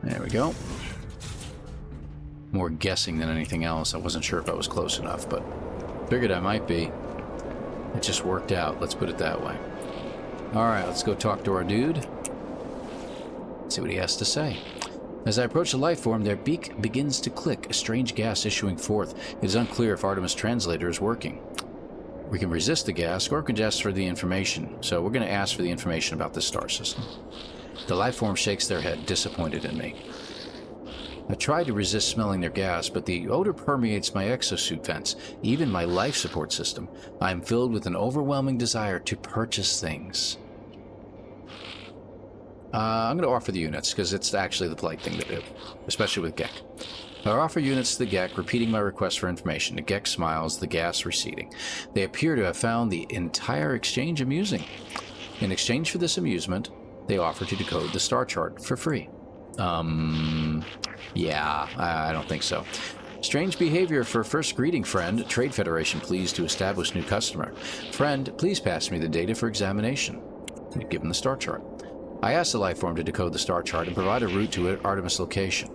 There we go. More guessing than anything else. I wasn't sure if I was close enough, but figured I might be. It just worked out, let's put it that way. Alright, let's go talk to our dude. See what he has to say. As I approach the life form, their beak begins to click, a strange gas issuing forth. It is unclear if Artemis' translator is working. We can resist the gas or can ask for the information. So we're going to ask for the information about this star system. The life form shakes their head, disappointed in me. I try to resist smelling their gas, but the odor permeates my exosuit vents, even my life support system. I am filled with an overwhelming desire to purchase things. I'm going to offer the units, because it's actually the polite thing to do, especially with Gek. I offer units to the Gek, repeating my request for information. The Gek smiles, the gas receding. They appear to have found the entire exchange amusing. In exchange for this amusement, they offer to decode the star chart for free. Yeah, I don't think so. Strange behavior for first greeting, friend. Trade Federation pleased to establish new customer. Friend, please pass me the data for examination. Give him the star chart. I asked the life form to decode the star chart and provide a route to an Artemis location.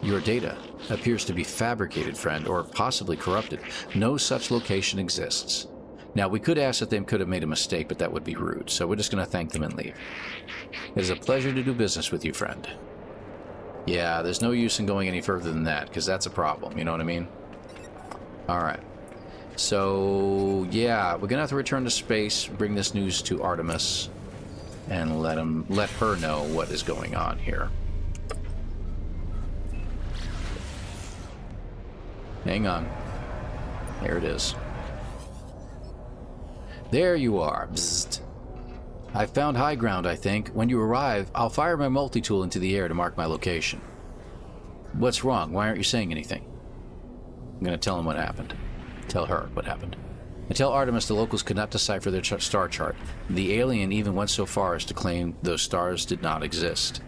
Your data appears to be fabricated, friend, or possibly corrupted. No such location exists. Now, we could ask that they could have made a mistake, but that would be rude, so we're just going to thank them and leave. It is a pleasure to do business with you, friend. Yeah, there's no use in going any further than that, because that's a problem, you know what I mean? Alright. So, yeah, we're going to have to return to space, bring this news to Artemis, and let her know what is going on here. Hang on. Here it is. There you are. Bzzzt. I've found high ground, I think. When you arrive, I'll fire my multi-tool into the air to mark my location. What's wrong? Why aren't you saying anything? I'm going to tell him what happened. Tell her what happened. I tell Artemis the locals could not decipher their star chart. The alien even went so far as to claim those stars did not exist.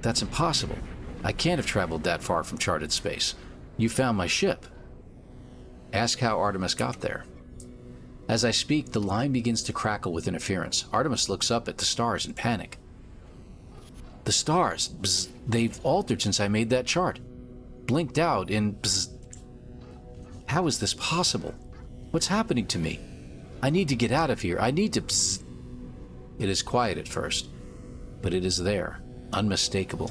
That's impossible. I can't have traveled that far from charted space. You found my ship. Ask how Artemis got there. As I speak, the line begins to crackle with interference. Artemis looks up at the stars in panic. The stars, bzz, they've altered since I made that chart. Blinked out in bzz. How is this possible? What's happening to me? I need to get out of here. I need to bzz. It is quiet at first, but it is there, unmistakable,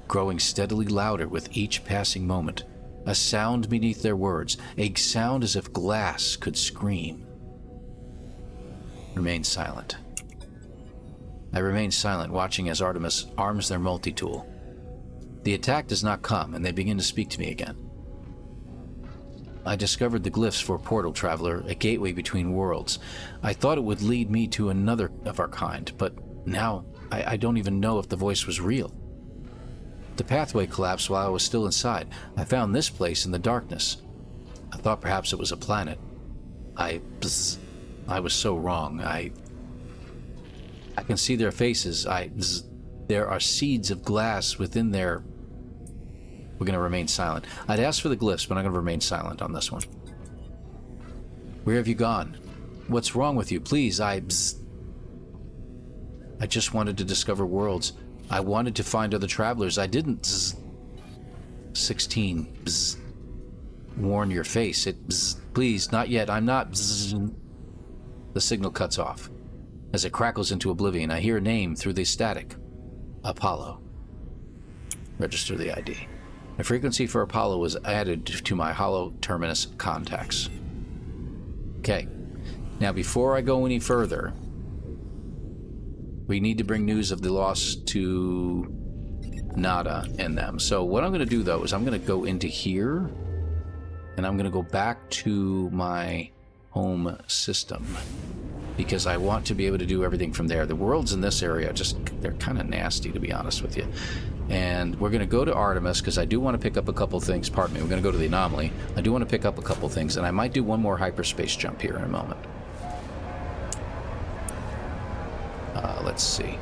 growing steadily louder with each passing moment. A sound beneath their words, a sound as if glass could scream. Remain silent. I remain silent, watching as Artemis arms their multi-tool. The attack does not come, and they begin to speak to me again. I discovered the glyphs for Portal Traveler, a gateway between worlds. I thought it would lead me to another of our kind, but now I don't even know if the voice was real. The pathway collapsed while I was still inside. I found this place in the darkness. I thought perhaps it was a planet. I was so wrong. I can see their faces. There are seeds of glass within their... We're going to remain silent. I'd ask for the glyphs, but I'm going to remain silent on this one. Where have you gone? What's wrong with you? Please, I just wanted to discover worlds. I wanted to find other travelers. I didn't... 16. Warn your face. Please, not yet. I'm not... The signal cuts off. As it crackles into oblivion, I hear a name through the static. Apollo. Register the ID. A frequency for Apollo was added to my Hollow Terminus contacts. Okay. Now, before I go any further, we need to bring news of the loss to Nada and them. So what I'm going to do, though, is I'm going to go into here, and I'm going to go back to my home system, because I want to be able to do everything from there. The worlds in this area, they're kind of nasty, to be honest with you. And we're going to go to Artemis, because I do want to pick up a couple things. Pardon me, we're going to go to the anomaly. I do want to pick up a couple things, and I might do one more hyperspace jump here in a moment. Let's see.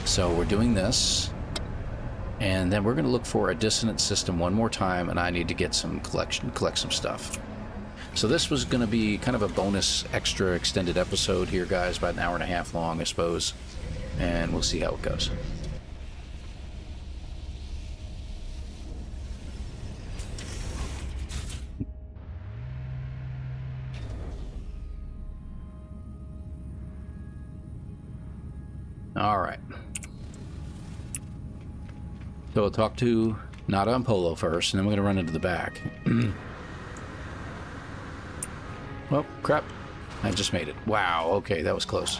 So we're doing this, and then we're going to look for a dissonant system one more time, and I need to get some collect some stuff. So this was going to be kind of a bonus extra extended episode here, guys, about an hour and a half long, I suppose, and we'll see how it goes. All right. So we'll talk to Nada and Polo first, and then we're going to run into the back. Oh, crap. I just made it. Wow, okay, that was close.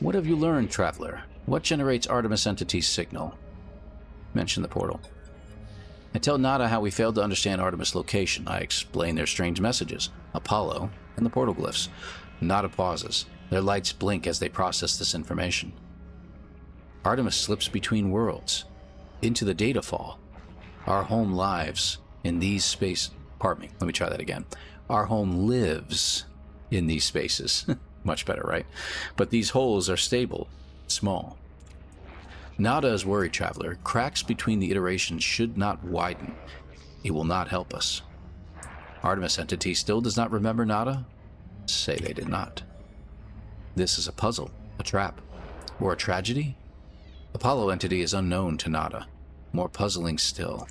What have you learned, Traveler? What generates Artemis Entity's signal? Mention the portal. I tell Nada how we failed to understand Artemis' location. I explain their strange messages, Apollo, and the portal glyphs. Nada pauses. Their lights blink as they process this information. Artemis slips between worlds, into the data fall. Our home lives in these spaces. Pardon me, let me try that again. Our home lives in these spaces. Much better, right? But these holes are stable, small. Nada is worried, Traveler. Cracks between the iterations should not widen. It will not help us. Artemis Entity still does not remember Nada? Say they did not. This is a puzzle, a trap, or a tragedy? Apollo Entity is unknown to Nada. More puzzling still.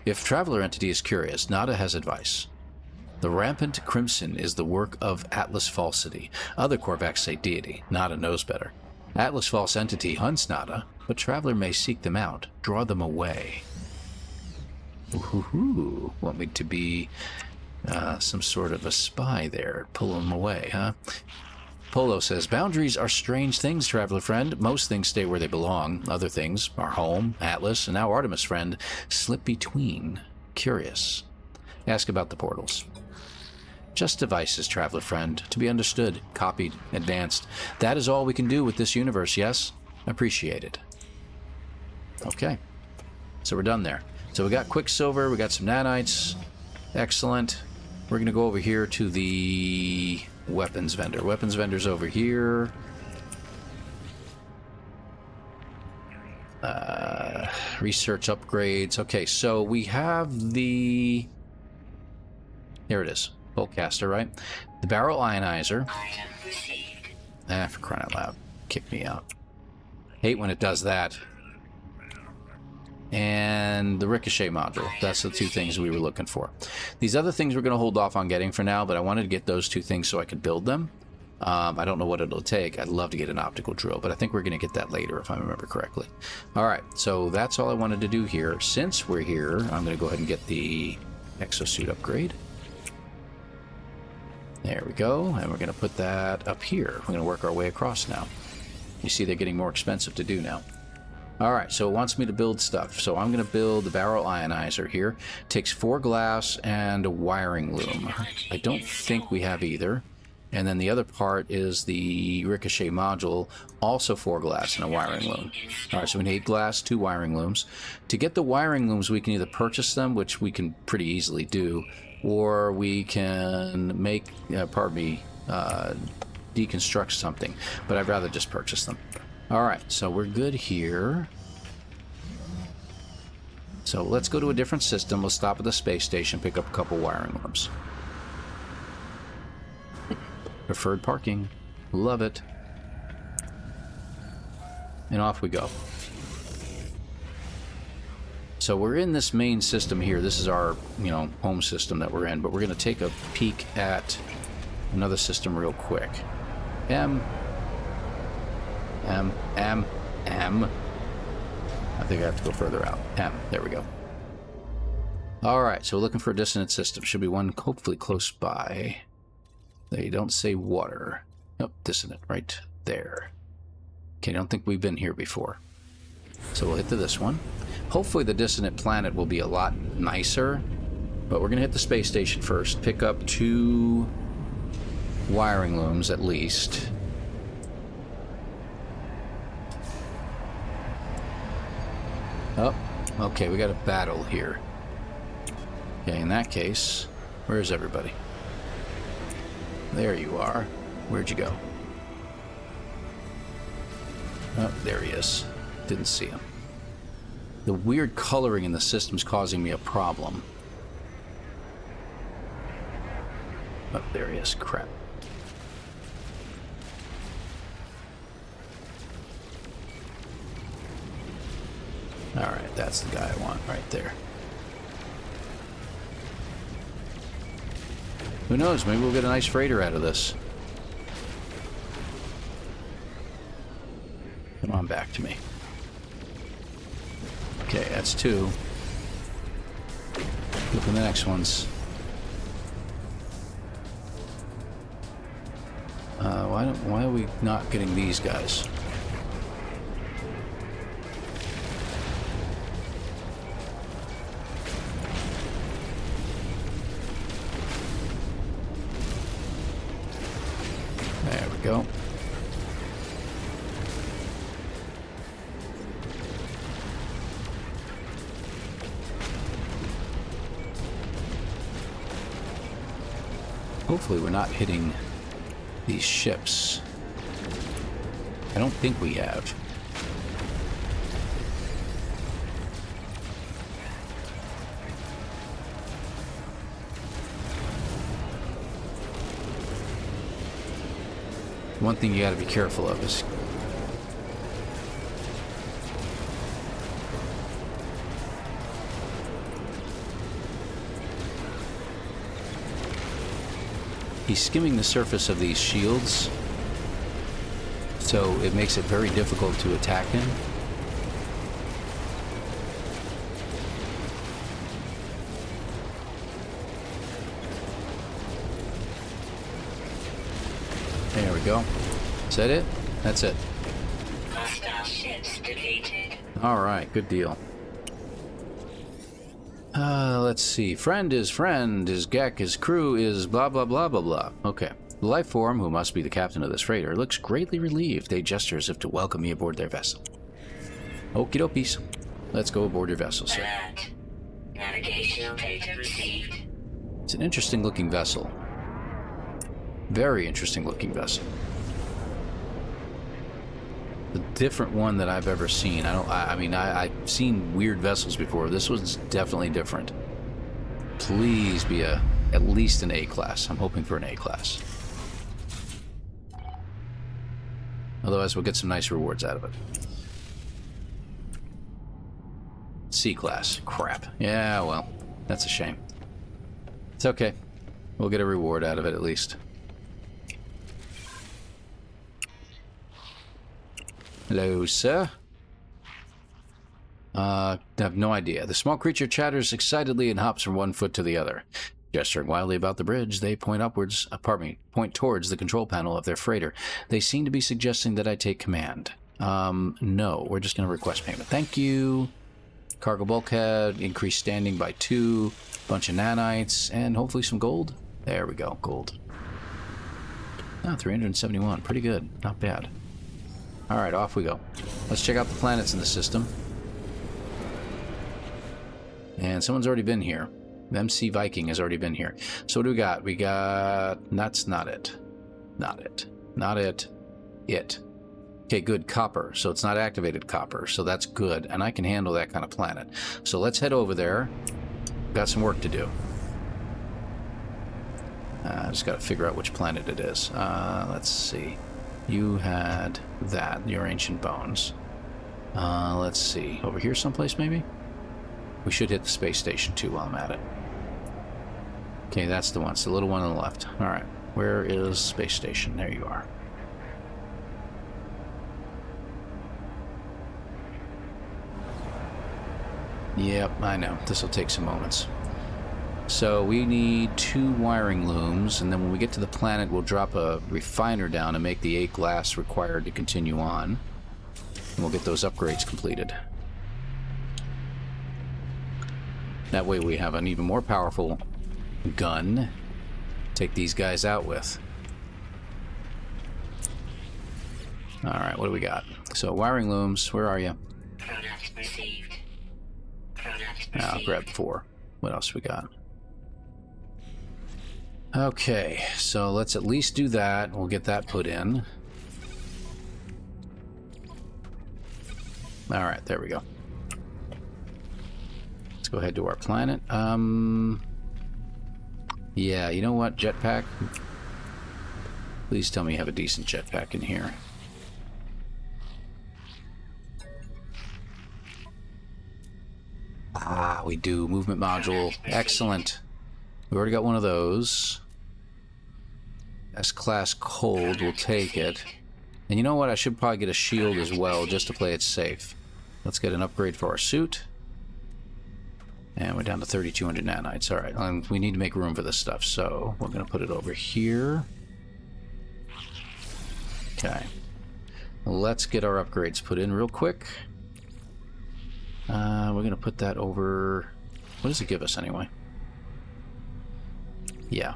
If Traveler Entity is curious, Nada has advice. The rampant crimson is the work of Atlas Falsity. Other Korvax say deity. Nada knows better. Atlas False Entity hunts Nada, but Traveler may seek them out, draw them away. Ooh, want me to be some sort of a spy there, pull them away, huh? Polo says, boundaries are strange things, Traveler friend. Most things stay where they belong. Other things, our home, Atlas, and now Artemis friend, slip between. Curious. Ask about the portals. Just devices, Traveler friend, to be understood, copied, advanced. That is all we can do with this universe, yes? Appreciate it. Okay. So we're done there. So we got Quicksilver, we got some nanites. Excellent. We're going to go over here to the weapons vendor. Weapons vendor's over here. Research upgrades. Okay, so we have the... Here it is. Boltcaster, right? The barrel ionizer. For crying out loud. Kick me out. Hate when it does that. And the ricochet module. That's the two things we were looking for. These other things we're going to hold off on getting for now, but I wanted to get those two things so I could build them. I don't know what it'll take. I'd love to get an optical drill, but I think we're going to get that later if I remember correctly. All right, so that's all I wanted to do here. Since we're here, I'm going to go ahead and get the exosuit upgrade. There we go, and we're going to put that up here. We're going to work our way across now. You see they're getting more expensive to do now. Alright, so it wants me to build stuff. So I'm going to build the barrel ionizer here. Takes 4 glass and a wiring loom. I don't think we have either. And then the other part is the ricochet module, also 4 glass and a wiring loom. Alright, so we need 8 glass, 2 wiring looms. To get the wiring looms, we can either purchase them, which we can pretty easily do, or we can make, deconstruct something. But I'd rather just purchase them. Alright, so we're good here. So let's go to a different system. We'll stop at the space station, pick up a couple wiring looms. Preferred parking. Love it. And off we go. So we're in this main system here. This is our, home system that we're in, but we're going to take a peek at another system real quick. M. I think I have to go further out. M. There we go. Alright, so we're looking for a dissonant system. Should be one hopefully close by. They don't say water. Nope, dissonant right there. Okay, I don't think we've been here before. So we'll hit to this one. Hopefully the dissonant planet will be a lot nicer. But we're going to hit the space station first. Pick up 2 wiring looms at least. Oh, okay, we got a battle here. Okay, in that case, where's everybody? There you are. Where'd you go? Oh, there he is. Didn't see him. The weird coloring in the system's causing me a problem. Oh, there he is. Crap. Alright, that's the guy I want right there. Who knows? Maybe we'll get a nice freighter out of this. Come on back to me. Okay, that's 2. Look at the next ones. Why are we not getting these guys? There we go. Hopefully we're not hitting these ships. I don't think we have. One thing you got to be careful of is he's skimming the surface of these shields, so it makes it very difficult to attack him. There we go. Is that it? That's it. Hostile ships defeated. Alright, good deal. Let's see. Friend is friend, his Gek, his crew is blah blah blah blah blah. Okay. The life form, who must be the captain of this freighter, looks greatly relieved. They gesture as if to welcome me aboard their vessel. Okie dokies. Let's go aboard your vessel, sir. Alert. Navigational data received. It's an interesting looking vessel. Very interesting looking vessel. The different one that I've ever seen. I've seen weird vessels before. This one's definitely different. Please be at least an A class. I'm hoping for an A class. Otherwise, we'll get some nice rewards out of it. C class. Crap. Yeah, well, that's a shame. It's okay. We'll get a reward out of it at least. Hello, sir. I have no idea. The small creature chatters excitedly and hops from one foot to the other. Gesturing wildly about the bridge, they point towards the control panel of their freighter. They seem to be suggesting that I take command. No, we're just going to request payment. Thank you. Cargo bulkhead, increased standing by 2, bunch of nanites, and hopefully some gold. There we go, gold. Oh, 371, pretty good, not bad. Alright, off we go. Let's check out the planets in the system. And someone's already been here. MC Viking has already been here. So what do we got? We got... That's not it. Not it. Not it. It. Okay, good. Copper. So it's not activated copper. So that's good. And I can handle that kind of planet. So let's head over there. Got some work to do. I just got to figure out which planet it is. Let's see. You had that. Your ancient bones. Let's see. Over here someplace maybe? We should hit the space station too while I'm at it. Okay, that's the one. It's the little one on the left. Alright. Where is space station? There you are. Yep, I know. This will take some moments. So we need 2 wiring looms, and then when we get to the planet, we'll drop a refiner down and make the 8 glass required to continue on. And we'll get those upgrades completed. That way we have an even more powerful gun to take these guys out with. Alright, what do we got? So, wiring looms, where are you? Product received. Product I'll received. grab 4. What else we got? Okay, so let's at least do that. We'll get that put in. Alright, there we go. Let's go ahead to our planet. Yeah, you know what? Jetpack? Please tell me you have a decent jetpack in here. Ah, we do. Movement module. Excellent. We already got one of those. S-class cold, we'll take it. And you know what? I should probably get a shield as well, just to play it safe. Let's get an upgrade for our suit. And we're down to 3,200 nanites. Alright, we need to make room for this stuff, so we're going to put it over here. Okay. Let's get our upgrades put in real quick. We're going to put that over... What does it give us anyway? Yeah,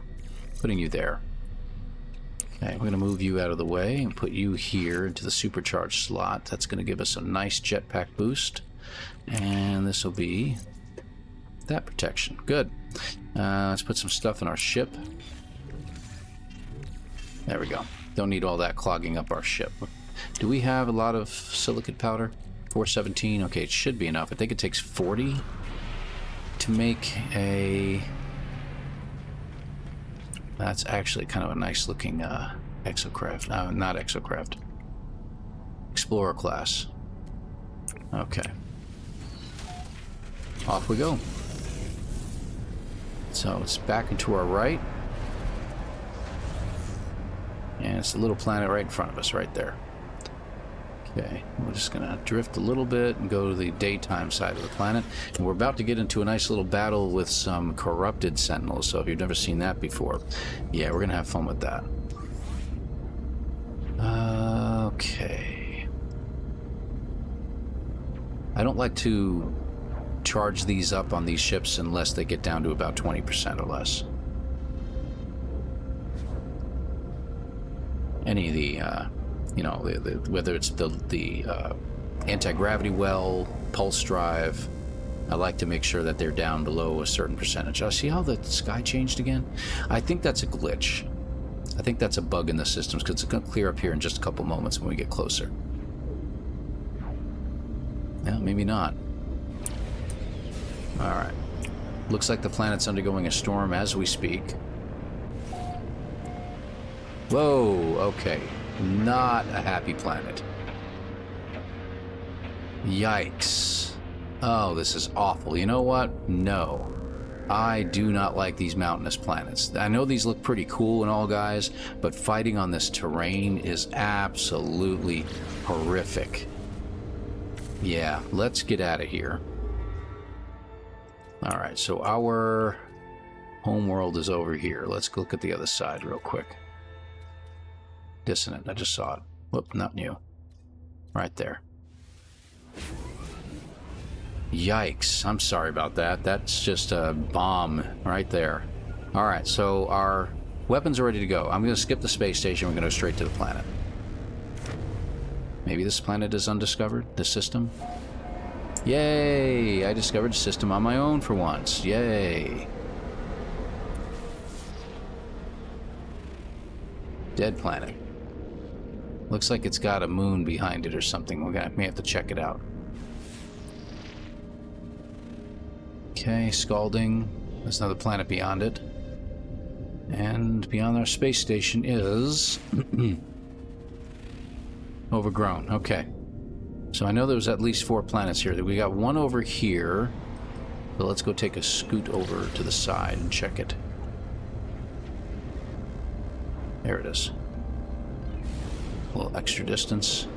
putting you there. Okay, we're going to move you out of the way and put you here into the supercharged slot. That's going to give us a nice jetpack boost. And this will be that protection. Good. Let's put some stuff in our ship. There we go. Don't need all that clogging up our ship. Do we have a lot of silicate powder? 417. Okay, it should be enough. I think it takes 40 to make a... That's actually kind of a nice looking exocraft. Not exocraft. Explorer class. Okay. Off we go. So it's back and to our right. And it's the little planet right in front of us, right there. Okay, we're just gonna drift a little bit and go to the daytime side of the planet. And we're about to get into a nice little battle with some corrupted Sentinels, so if you've never seen that before, yeah, we're gonna have fun with that. Okay. I don't like to charge these up on these ships unless they get down to about 20% or less. Any of the, you know, whether it's the anti-gravity well, pulse drive, I like to make sure that they're down below a certain percentage. See how the sky changed again? I think that's a glitch. I think that's a bug in the systems, because it's going to clear up here in just a couple moments when we get closer. Yeah, maybe not. Alright. Looks like the planet's undergoing a storm as we speak. Whoa, okay. Not a happy planet. Yikes. Oh, this is awful. You know what? No. I do not like these mountainous planets. I know these look pretty cool and all, guys, but fighting on this terrain is absolutely horrific. Yeah, let's get out of here. Alright, so our home world is over here. Let's look at the other side real quick. Dissonant, I just saw it. Whoop, not new. Right there. Yikes, I'm sorry about that. That's just a bomb right there. Alright, so our weapons are ready to go. I'm going to skip the space station. We're going to go straight to the planet. Maybe this planet is undiscovered? The system? Yay! I discovered a system on my own for once. Yay! Dead planet. Looks like it's got a moon behind it or something. We may have to check it out. Okay, Scalding. There's another planet beyond it. And beyond our space station is... overgrown. Okay. So I know there was at least 4 planets here. We got one over here. So let's go take a scoot over to the side and check it. There it is. A little extra distance.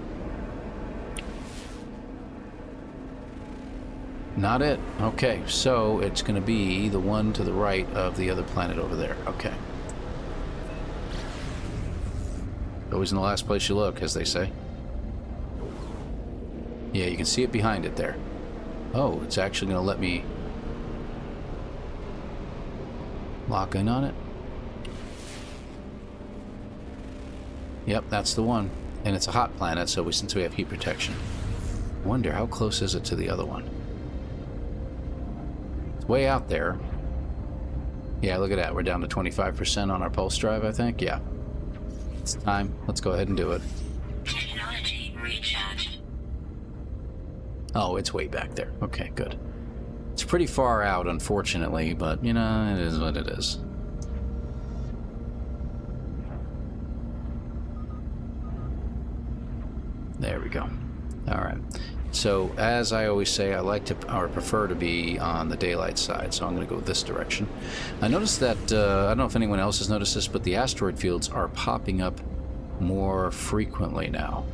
Not it. Okay, so it's going to be the one to the right of the other planet over there. Okay. Always in the last place you look, as they say. Yeah, you can see it behind it there. Oh, it's actually going to let me lock in on it. Yep, that's the one. And it's a hot planet, so since we have heat protection. Wonder how close is it to the other one? It's way out there. Yeah, look at that. We're down to 25% on our pulse drive, I think. Yeah. It's time. Let's go ahead and do it. Technology recharged. Oh, it's way back there. Okay, good. It's pretty far out, unfortunately, but, you know, it is what it is. There we go. All right. So, as I always say, I like to, or prefer to be on the daylight side, so I'm going to go this direction. I noticed that, I don't know if anyone else has noticed this, but the asteroid fields are popping up more frequently now.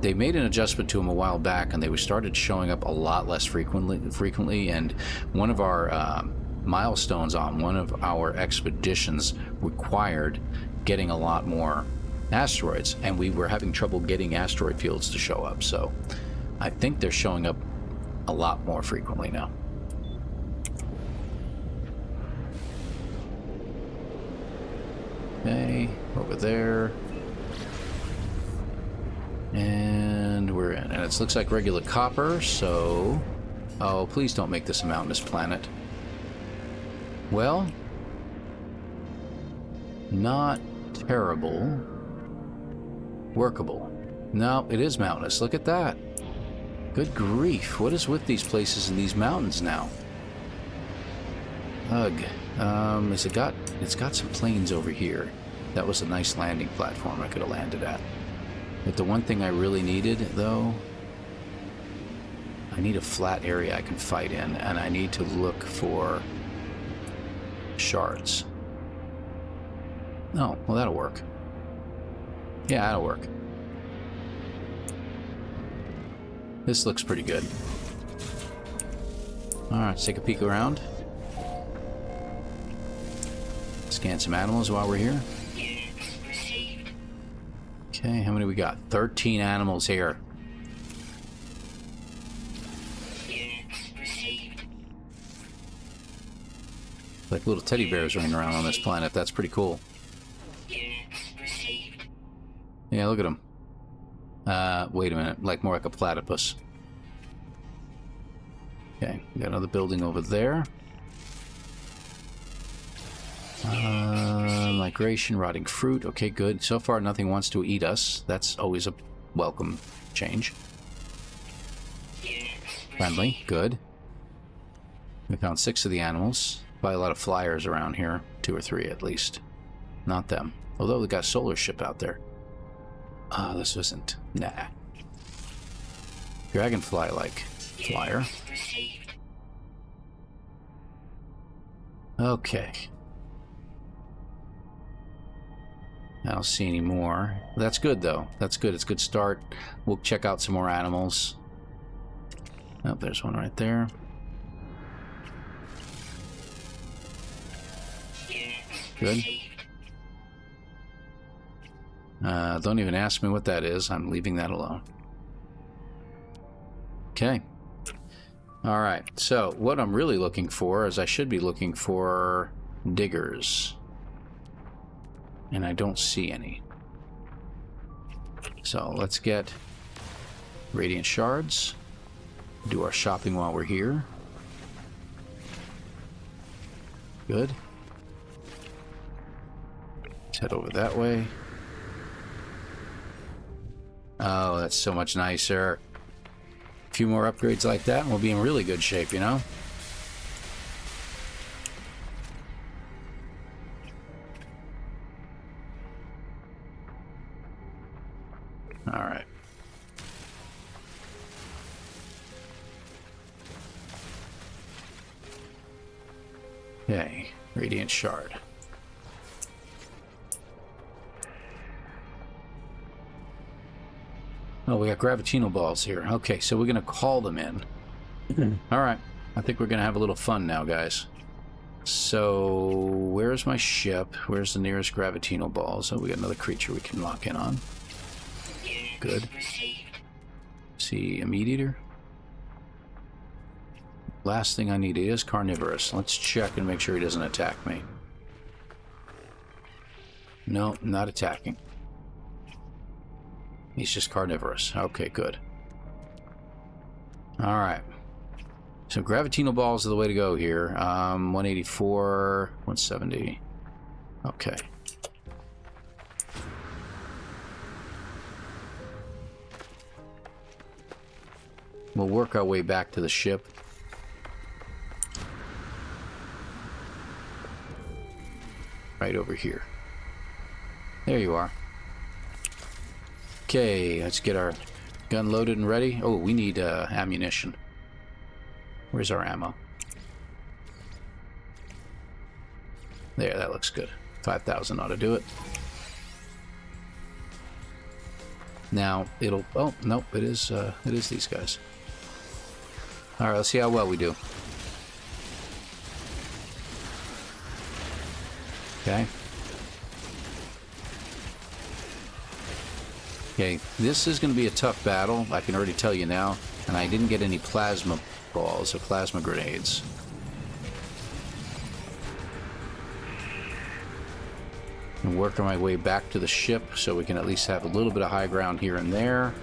They made an adjustment to them a while back, and they started showing up a lot less frequently, and one of our milestones on one of our expeditions required getting a lot more asteroids, and we were having trouble getting asteroid fields to show up, so I think they're showing up a lot more frequently now. Okay, over there. And we're in. And it looks like regular copper, so... Oh, please don't make this a mountainous planet. Well... Not terrible. Workable. No, it is mountainous. Look at that. Good grief. What is with these places and these mountains now? Ugh. It's got some plains over here. That was a nice landing platform I could have landed at. But the one thing I really needed, though, I need a flat area I can fight in, and I need to look for shards. Oh, well, that'll work. Yeah, that'll work. This looks pretty good. Alright, let's take a peek around. Scan some animals while we're here. Okay, how many we got? 13 animals here. Like little teddy bears running around on this planet. That's pretty cool. Yeah, look at them. Wait a minute. Like more like a platypus. Okay, we got another building over there. Migration, rotting fruit. Okay, good. So far, nothing wants to eat us. That's always a welcome change. Friendly. Good. We found 6 of the animals. Probably a lot of flyers around here. 2 or 3 at least. Not them. Although we got a solar ship out there. This isn't. Nah. Dragonfly-like flyer. Okay. I don't see any more. That's good, though. That's good. It's a good start. We'll check out some more animals. Oh, there's one right there. Good. Don't even ask me what that is. I'm leaving that alone. Okay. Alright, so what I'm really looking for is I should be looking for diggers. And I don't see any. So let's get radiant shards. Do our shopping while we're here. Good. Let's head over that way. Oh, that's so much nicer. A few more upgrades like that and we'll be in really good shape, you know? Alright. Okay, radiant shard. Oh, we got gravitino balls here. Okay, so we're going to call them in. All right. I think we're going to have a little fun now, guys. So, where's my ship? Where's the nearest gravitino ball? So we got another creature we can lock in on. Good. See, a meat eater. Last thing I need is carnivorous. Let's check and make sure he doesn't attack me. No, not attacking. He's just carnivorous. Okay, good. Alright. So gravitino balls are the way to go here. 184, 170. Okay. We'll work our way back to the ship. Right over here. There you are. Okay, let's get our gun loaded and ready. Oh, we need ammunition. Where's our ammo? There, that looks good. 5,000 ought to do it. Now, it'll... Oh, nope, it is these guys. Alright, let's see how well we do. Okay. Okay, this is going to be a tough battle, I can already tell you now. And I didn't get any plasma balls or plasma grenades. And working my way back to the ship so we can at least have a little bit of high ground here and there.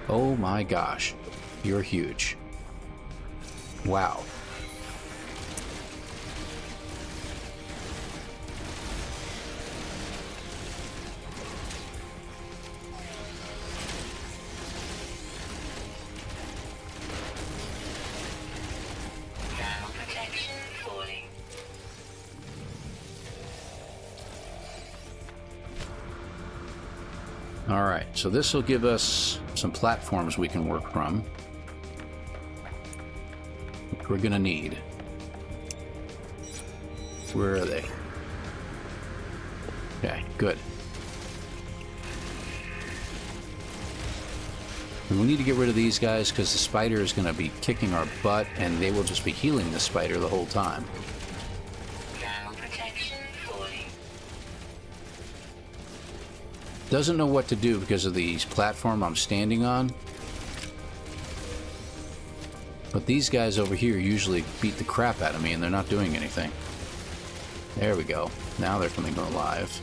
Oh my gosh, you're huge. Wow. Alright, so this will give us some platforms we can work from. Which we're gonna need. Where are they? Okay, good. And we need to get rid of these guys because the spider is going to be kicking our butt and they will just be healing the spider the whole time. Doesn't know what to do because of the platform I'm standing on. But these guys over here usually beat the crap out of me and they're not doing anything. There we go. Now they're coming alive.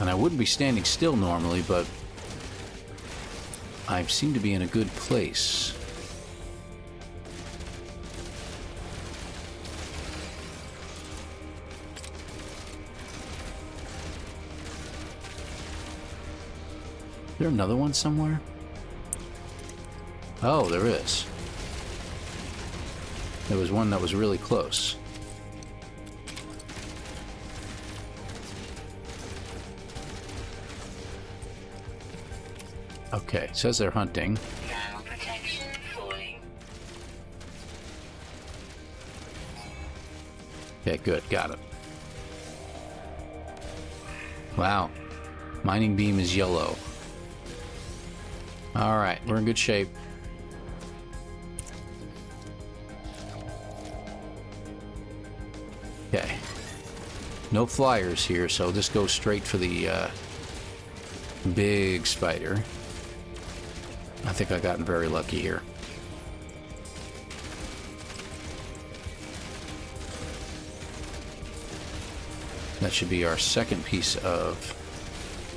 And I wouldn't be standing still normally, but I seem to be in a good place. Is there another one somewhere? Oh, there is. There was one that was really close. Okay, it says they're hunting. Okay, good, got it. Wow, mining beam is yellow. Alright, we're in good shape. Okay. No flyers here, so just go straight for the big spider. I think I've gotten very lucky here. That should be our second piece of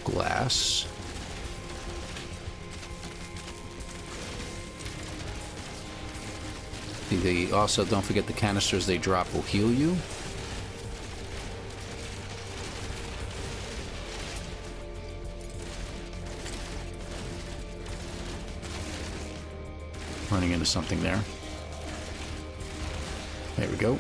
glass. Also, don't forget the canisters they drop will heal you. Running into something there. There we go.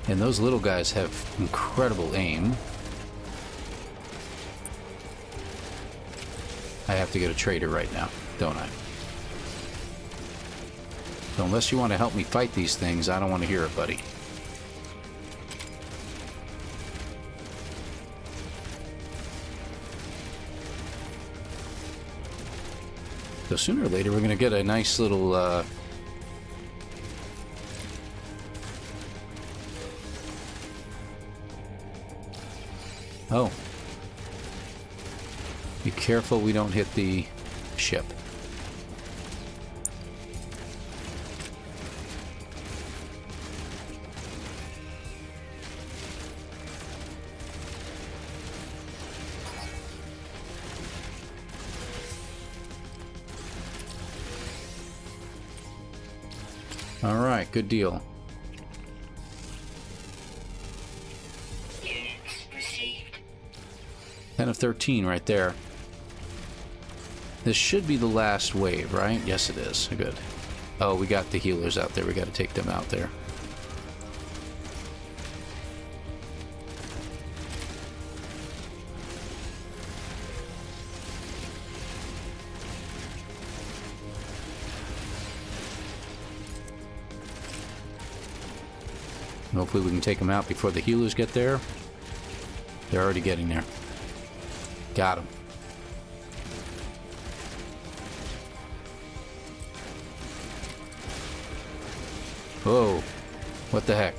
And those little guys have incredible aim. I have to get a trader right now, don't I? So unless you want to help me fight these things, I don't want to hear it, buddy. So sooner or later, we're going to get a nice little... Oh. Be careful we don't hit the ship. All right, good deal. Units received. 10 of 13 right there. This should be the last wave, right? Yes, it is. Good. Oh, we got the healers out there. We got to take them out there. Hopefully we can take them out before the healers get there. They're already getting there. Got them. Whoa. What the heck?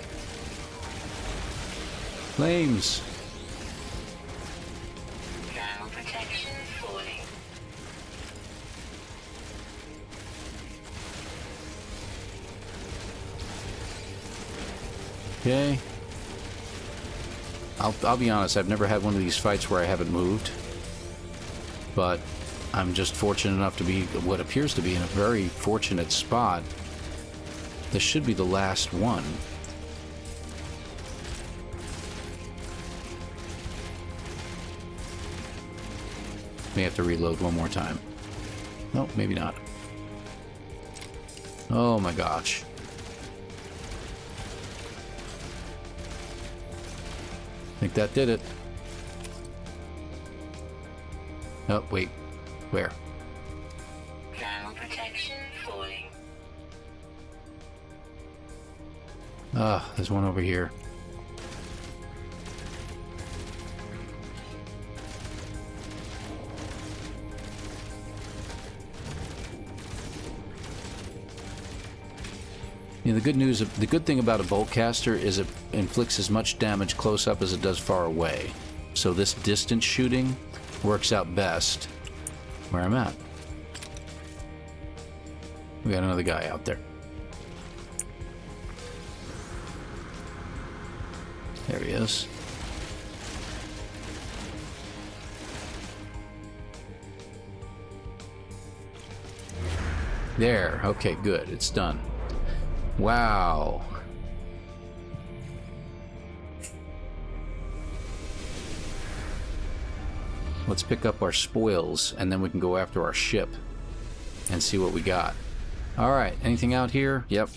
Flames. Thermal protection falling. Okay. I'll be honest, I've never had one of these fights where I haven't moved. But I'm just fortunate enough to be what appears to be in a very fortunate spot. This should be the last one. May have to reload one more time. No, maybe not. Oh my gosh. I think that did it. Oh, wait. Where? Thermal protection falling. Ah, there's one over here. You know, the good thing about a bolt caster is it inflicts as much damage close up as it does far away. So this distance shooting works out best where I'm at. We got another guy out there. There he is. There. Okay, good. It's done. Wow. Let's pick up our spoils, and then we can go after our ship and see what we got. All right. Anything out here? Yep.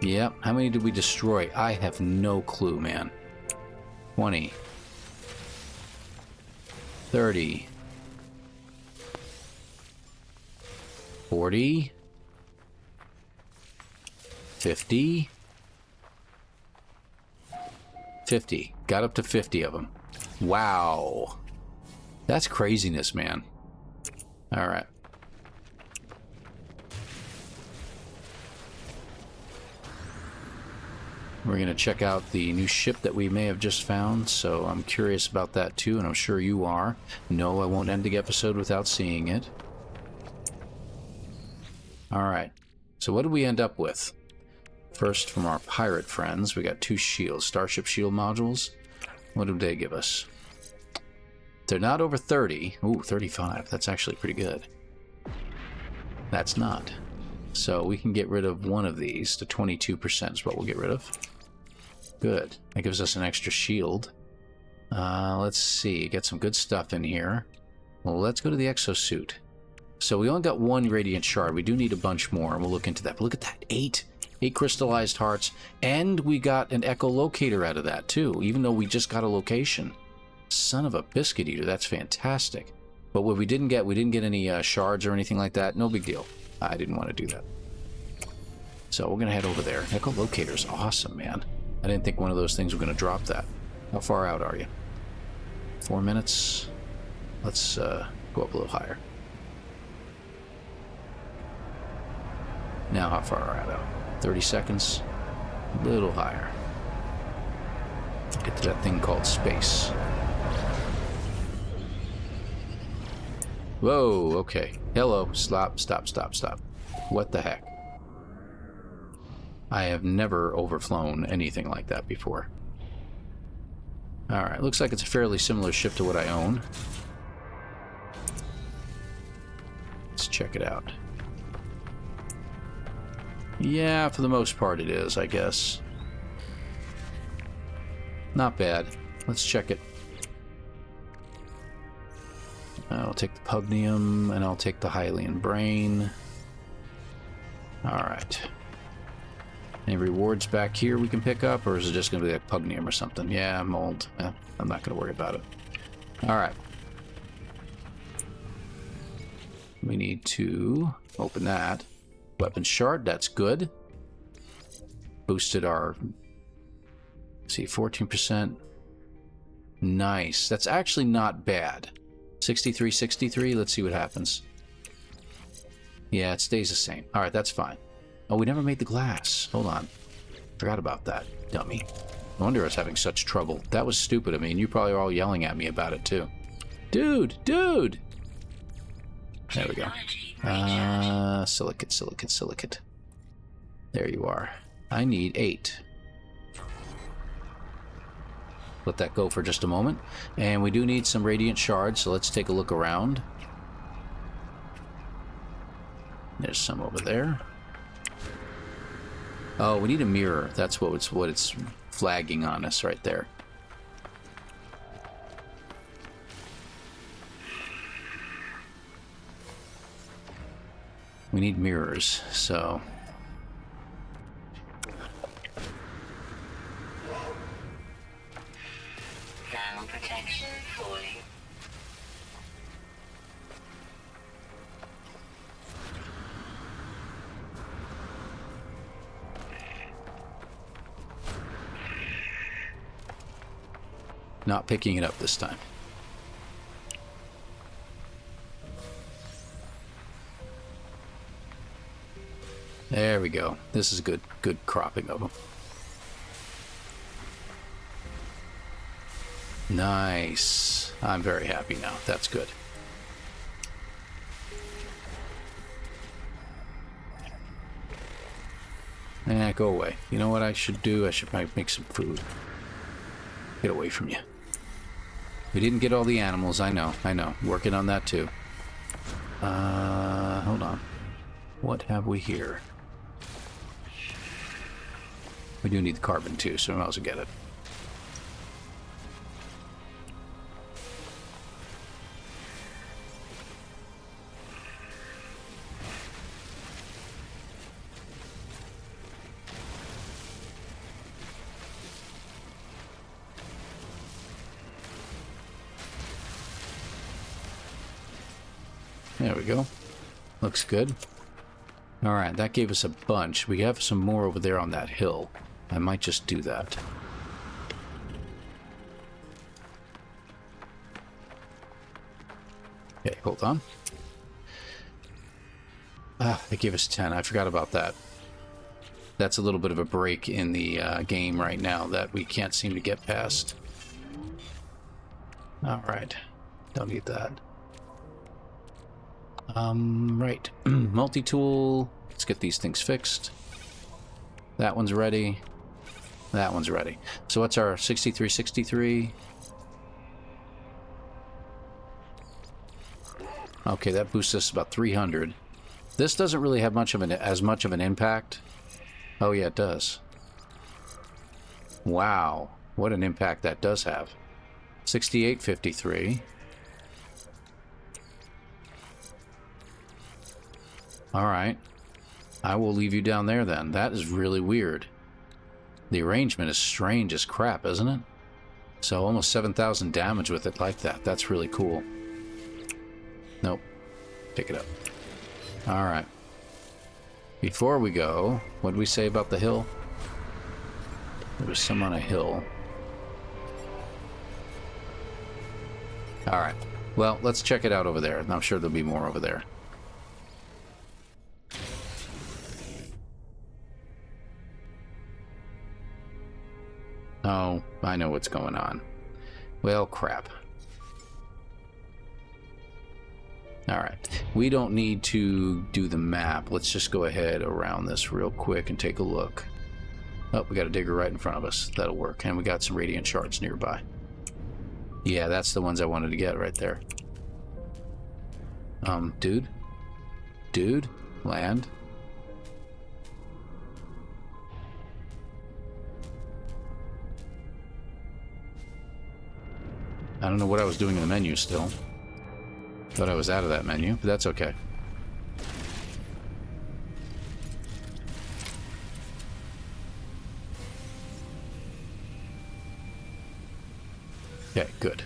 Yep. How many did we destroy? I have no clue, man. 20. 30. 40. 50. 50. Got up to 50 of them. Wow. That's craziness, man. All right. We're going to check out the new ship that we may have just found, so I'm curious about that too, and I'm sure you are. No, I won't end the episode without seeing it. Alright, so what did we end up with? First, from our pirate friends, we got 2 shields, Starship Shield modules. What did they give us? They're not over 30. Ooh, 35. That's actually pretty good. That's not. So we can get rid of one of these. The 22% is what we'll get rid of. Good. That gives us an extra shield. Let's see. Get some good stuff in here. Well, let's go to the exosuit. So we only got 1 radiant shard. We do need a bunch more, and we'll look into that. But look at that. 8 crystallized hearts. And we got an echolocator out of that, too, even though we just got a location. Son of a biscuit eater. That's fantastic. But what we didn't get any shards or anything like that. No big deal. I didn't want to do that. So we're gonna head over there. Echolocator's awesome, man. I didn't think one of those things were gonna drop that. How far out are you? 4 minutes. Let's go up a little higher. Now how far are you out? 30 seconds. A little higher. Get to that thing called space. Whoa, okay. Hello. Stop. What the heck? I have never overflown anything like that before. Alright, looks like it's a fairly similar ship to what I own. Let's check it out. Yeah, for the most part it is, I guess. Not bad. Let's check it. I'll take the Pugnium, and I'll take the Hylian Brain. Alright. Any rewards back here we can pick up, or is it just going to be like Pugnium or something? Yeah, mold. I'm not going to worry about it. Alright. We need to open that. Weapon shard, that's good. Boosted our... see, 14%. Nice. That's actually not bad. 63. Let's see what happens. Yeah, it stays the same. Alright, that's fine. Oh, we never made the glass. Hold on. Forgot about that, dummy. No wonder I was having such trouble. That was stupid of me, and you probably are all yelling at me about it, too. Dude! There we go. Silicate. There you are. I need 8. Let that go for just a moment. And we do need some radiant shards, so let's take a look around. There's some over there. Oh, we need a mirror. That's what it's flagging on us right there. We need mirrors, so... Thermal protection falling. Not picking it up this time. There we go. This is good cropping of them. Nice. I'm very happy now. That's good. Go away. You know what I should do? I should probably make some food. Get away from you. We didn't get all the animals. I know. Working on that too. Hold on. What have we here? We do need the carbon too, so we might as well get it. There we go. Looks good. Alright, that gave us a bunch. We have some more over there on that hill. I might just do that. Okay, hold on. They gave us 10. I forgot about that. That's a little bit of a break in the game right now that we can't seem to get past. Alright. Don't need that. Right. Multi-tool. Let's get these things fixed. That one's ready. That one's ready. So what's our 63? Okay, that boosts us about 300. This doesn't really have as much of an impact. Oh yeah, it does. Wow, what an impact that does have. 68.53. Alright. I will leave you down there then. That is really weird. The arrangement is strange as crap, isn't it? So almost 7,000 damage with it like that. That's really cool. Nope. Pick it up. Alright. Before we go, what did we say about the hill? There was some on a hill. Alright. Well, let's check it out over there. I'm sure there'll be more over there. Oh, I know what's going on. Well, crap. Alright. We don't need to do the map. Let's just go ahead around this real quick and take a look. Oh, we got a digger right in front of us. That'll work. And we got some radiant shards nearby. Yeah, that's the ones I wanted to get right there. Dude? Dude? Land? I don't know what I was doing in the menu still. Thought I was out of that menu, but that's okay. Okay, good.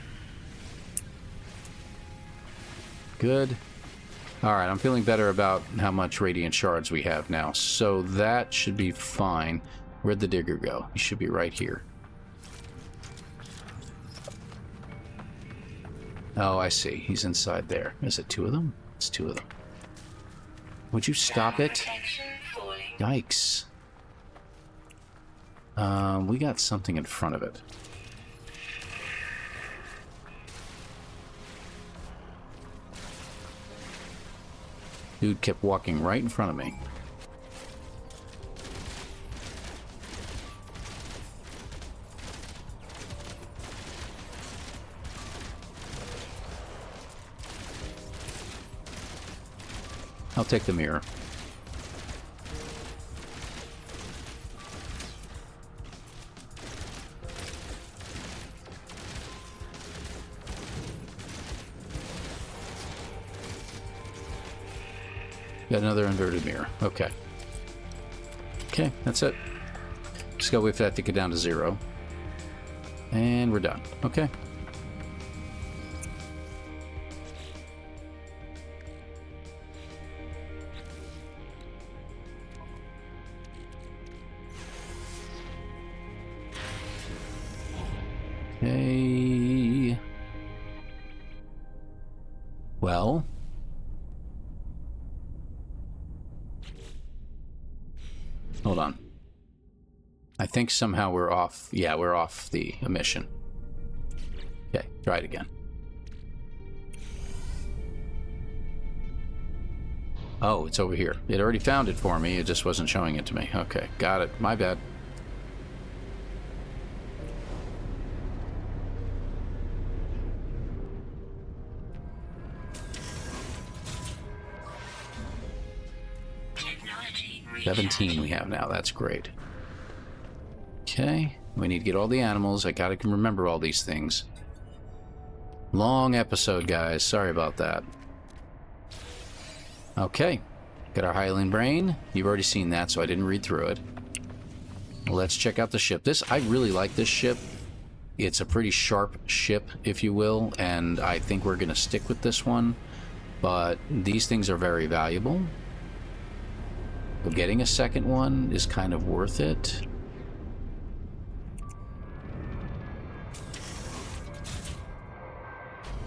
Good. Alright, I'm feeling better about how much radiant shards we have now, so that should be fine. Where'd the digger go? He should be right here. Oh, I see. He's inside there. Is it two of them? It's two of them. Would you stop it? Yikes. We got something in front of it. Dude kept walking right in front of me. I'll take the mirror. Got another inverted mirror. Okay. Okay, that's it. Just gotta wait for that to get down to 0. And we're done. Okay. Okay. Well. Hold on. I think somehow we're off. Yeah, we're off the emission. Okay, try it again. Oh, it's over here. It already found it for me. It just wasn't showing it to me. Okay, got it. My bad. Technology 17 we have now. That's great. Okay, we need to get all the animals. I gotta remember all these things. Long episode, guys. Sorry about that. Okay, got our Hylian brain. You've already seen that, so I didn't read through it. Let's check out the ship. I really like this ship. It's a pretty sharp ship, if you will, and I think we're gonna stick with this one. But these things are very valuable. But getting a second one is kind of worth it.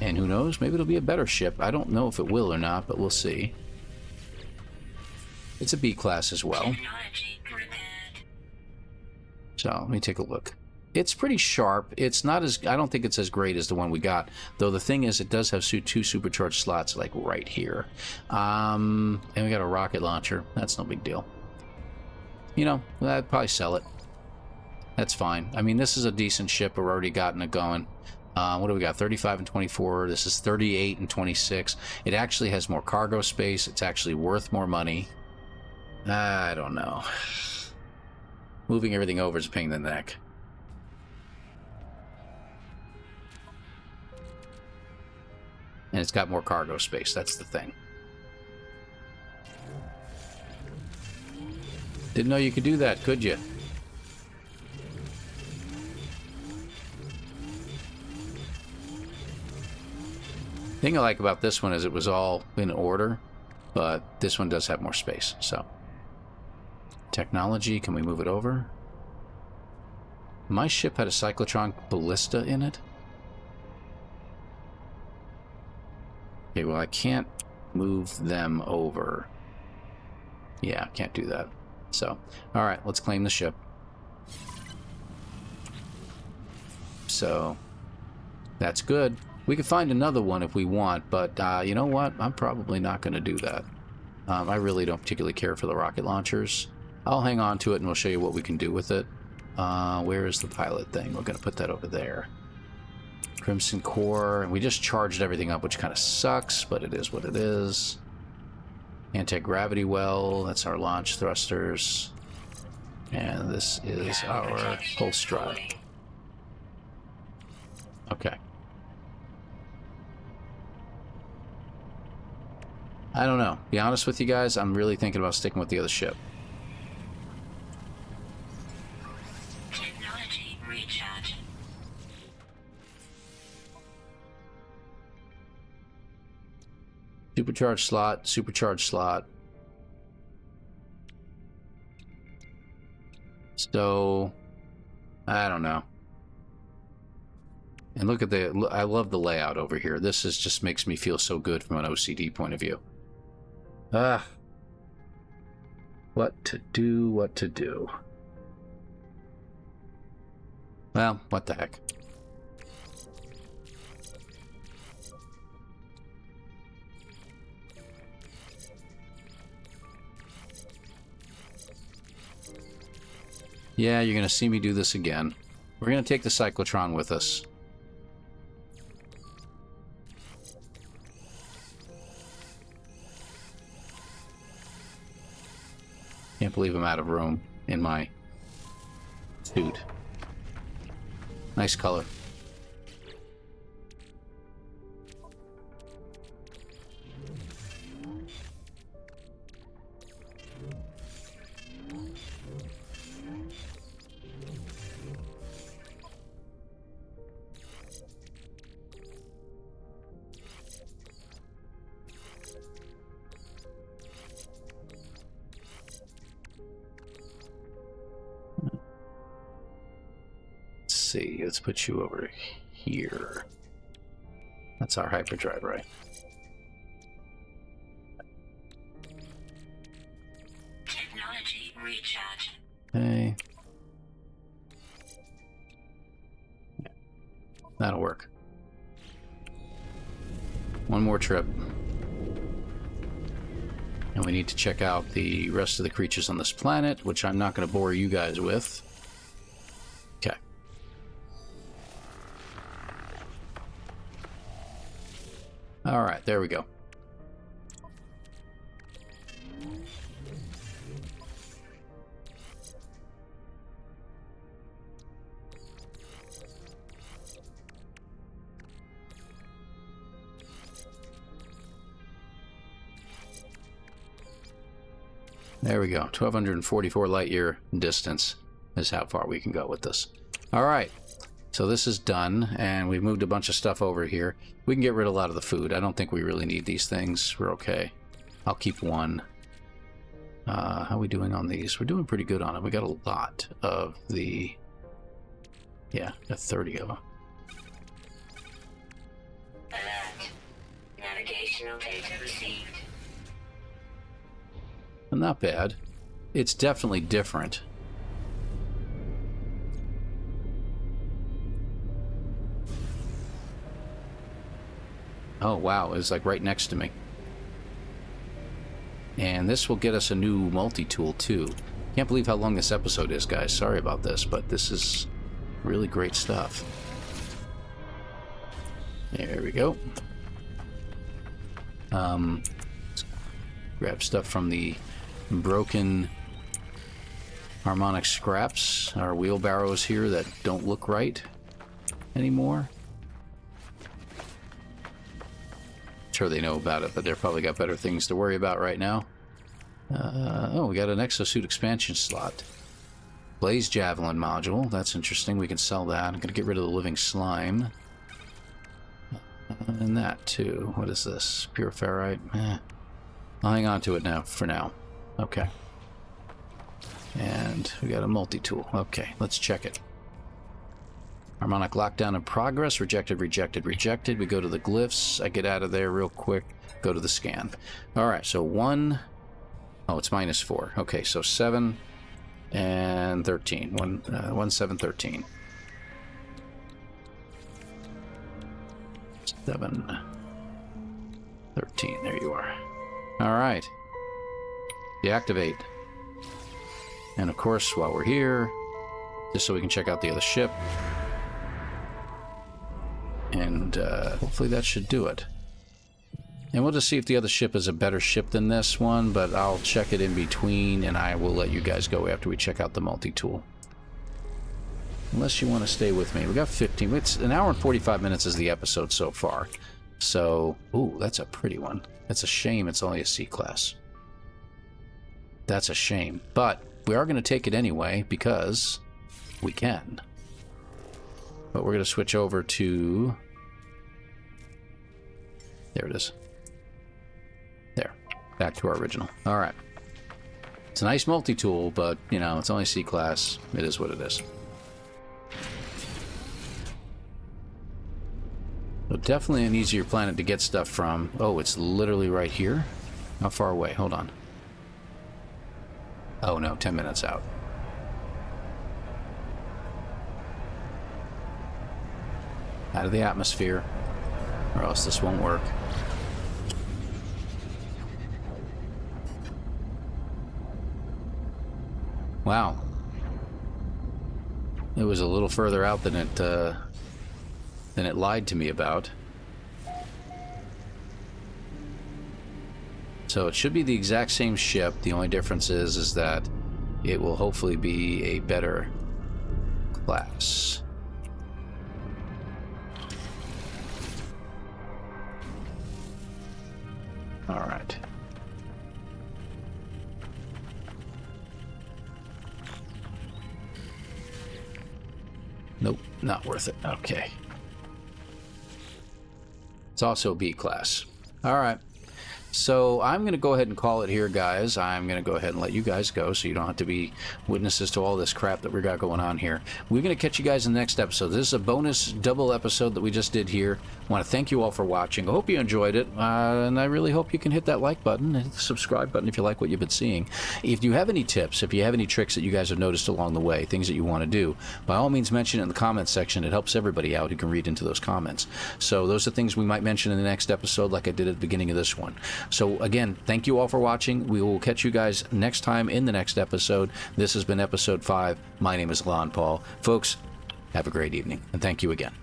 And who knows, maybe it'll be a better ship. I don't know if it will or not, but we'll see. It's a B class as well. So let me take a look. It's pretty sharp. It's not as, I don't think it's as great as the one we got. Though the thing is, it does have two supercharged slots like right here. And we got a rocket launcher. That's no big deal. You know, I'd probably sell it. That's fine. I mean, this is a decent ship. We've already gotten it going. What do we got? 35 and 24. This is 38 and 26. It actually has more cargo space. It's actually worth more money. I don't know. Moving everything over is a pain in the neck. And it's got more cargo space. That's the thing. Didn't know you could do that, could you? Thing I like about this one is it was all in order, but this one does have more space. So, technology, can we move it over? My ship had a cyclotron ballista in it. Okay, well, I can't move them over. Yeah, can't do that. So, all right, let's claim the ship. So, that's good. We could find another one if we want, but you know what? I'm probably not going to do that. I really don't particularly care for the rocket launchers. I'll hang on to it and we'll show you what we can do with it. Where is the pilot thing? We're going to put that over there. Crimson Core. And we just charged everything up, which kind of sucks, but it is what it is. Anti-gravity well. That's our launch thrusters. And this is our pulse drive. Okay. I don't know. Be honest with you guys, I'm really thinking about sticking with the other ship. Technology recharge. Supercharged slot, supercharged slot. So, I don't know. And look at the, I love the layout over here. This is just makes me feel so good from an OCD point of view. What to do, what to do. Well, what the heck. Yeah, you're going to see me do this again. We're going to take the cyclotron with us. Can't believe I'm out of room in my suit. Nice color. See, let's put you over here. That's our hyperdrive, right? Technology recharge. Okay. That'll work. One more trip. And we need to check out the rest of the creatures on this planet, which I'm not going to bore you guys with. Okay. Alright, there we go. There we go. 1,244 light year distance is how far we can go with this. Alright. So this is done, and we've moved a bunch of stuff over here. We can get rid of a lot of the food. I don't think we really need these things. We're okay. I'll keep one. How are we doing on these? We're doing pretty good on them. We got a lot of the... Yeah, got 30 of them. Alert. Navigational data received. Not bad. It's definitely different. Oh wow, it's like right next to me. And this will get us a new multi-tool too. Can't believe how long this episode is, guys. Sorry about this, but this is really great stuff. There we go. Grab stuff from the broken harmonic scraps. Our wheelbarrows here that don't look right anymore. Sure they know about it, but they're probably got better things to worry about right now. Oh, we got an exosuit expansion slot. Blaze Javelin module. That's interesting. We can sell that. I'm going to get rid of the living slime. And that too. What is this? Pure ferrite? I'll hang on to it now, for now. Okay. And we got a multi-tool. Okay, let's check it. Harmonic lockdown in progress. Rejected, rejected, rejected. We go to the glyphs. I get out of there real quick. Go to the scan. Alright, so 1... Oh, it's -4. Okay, so 7 and 13. 1, 7, 13. 7, 13. There you are. Alright. Deactivate. And of course, while we're here, just so we can check out the other ship. And hopefully that should do it. And we'll just see if the other ship is a better ship than this one, but I'll check it in between, and I will let you guys go after we check out the multi-tool. Unless you want to stay with me. We got 15. It's an hour and 45 minutes is the episode so far. So, ooh, that's a pretty one. That's a shame it's only a C-class. That's a shame. But we are going to take it anyway, because we can. But we're going to switch over to... There it is. There. Back to our original. Alright. It's a nice multi-tool, but, you know, it's only C-class. It is what it is. So definitely an easier planet to get stuff from. Oh, it's literally right here? How far away? Hold on. Oh no, 10 minutes out. Out of the atmosphere, or else this won't work. Wow. It was a little further out than it lied to me about. So it should be the exact same ship. The only difference is that it will hopefully be a better class. All right. Nope, not worth it. Okay. It's also B class. All right. So I'm going to go ahead and call it here, guys. I'm going to go ahead and let you guys go so you don't have to be witnesses to all this crap that we got going on here. We're going to catch you guys in the next episode. This is a bonus double episode that we just did here. I want to thank you all for watching. I hope you enjoyed it, and I really hope you can hit that like button and hit the subscribe button if you like what you've been seeing. If you have any tips, if you have any tricks that you guys have noticed along the way, things that you want to do, by all means mention it in the comments section. It helps everybody out who can read into those comments. So those are things we might mention in the next episode like I did at the beginning of this one. So again, thank you all for watching. We will catch you guys next time in the next episode. This has been episode 5. My name is ElanPaul. Folks, have a great evening, and thank you again.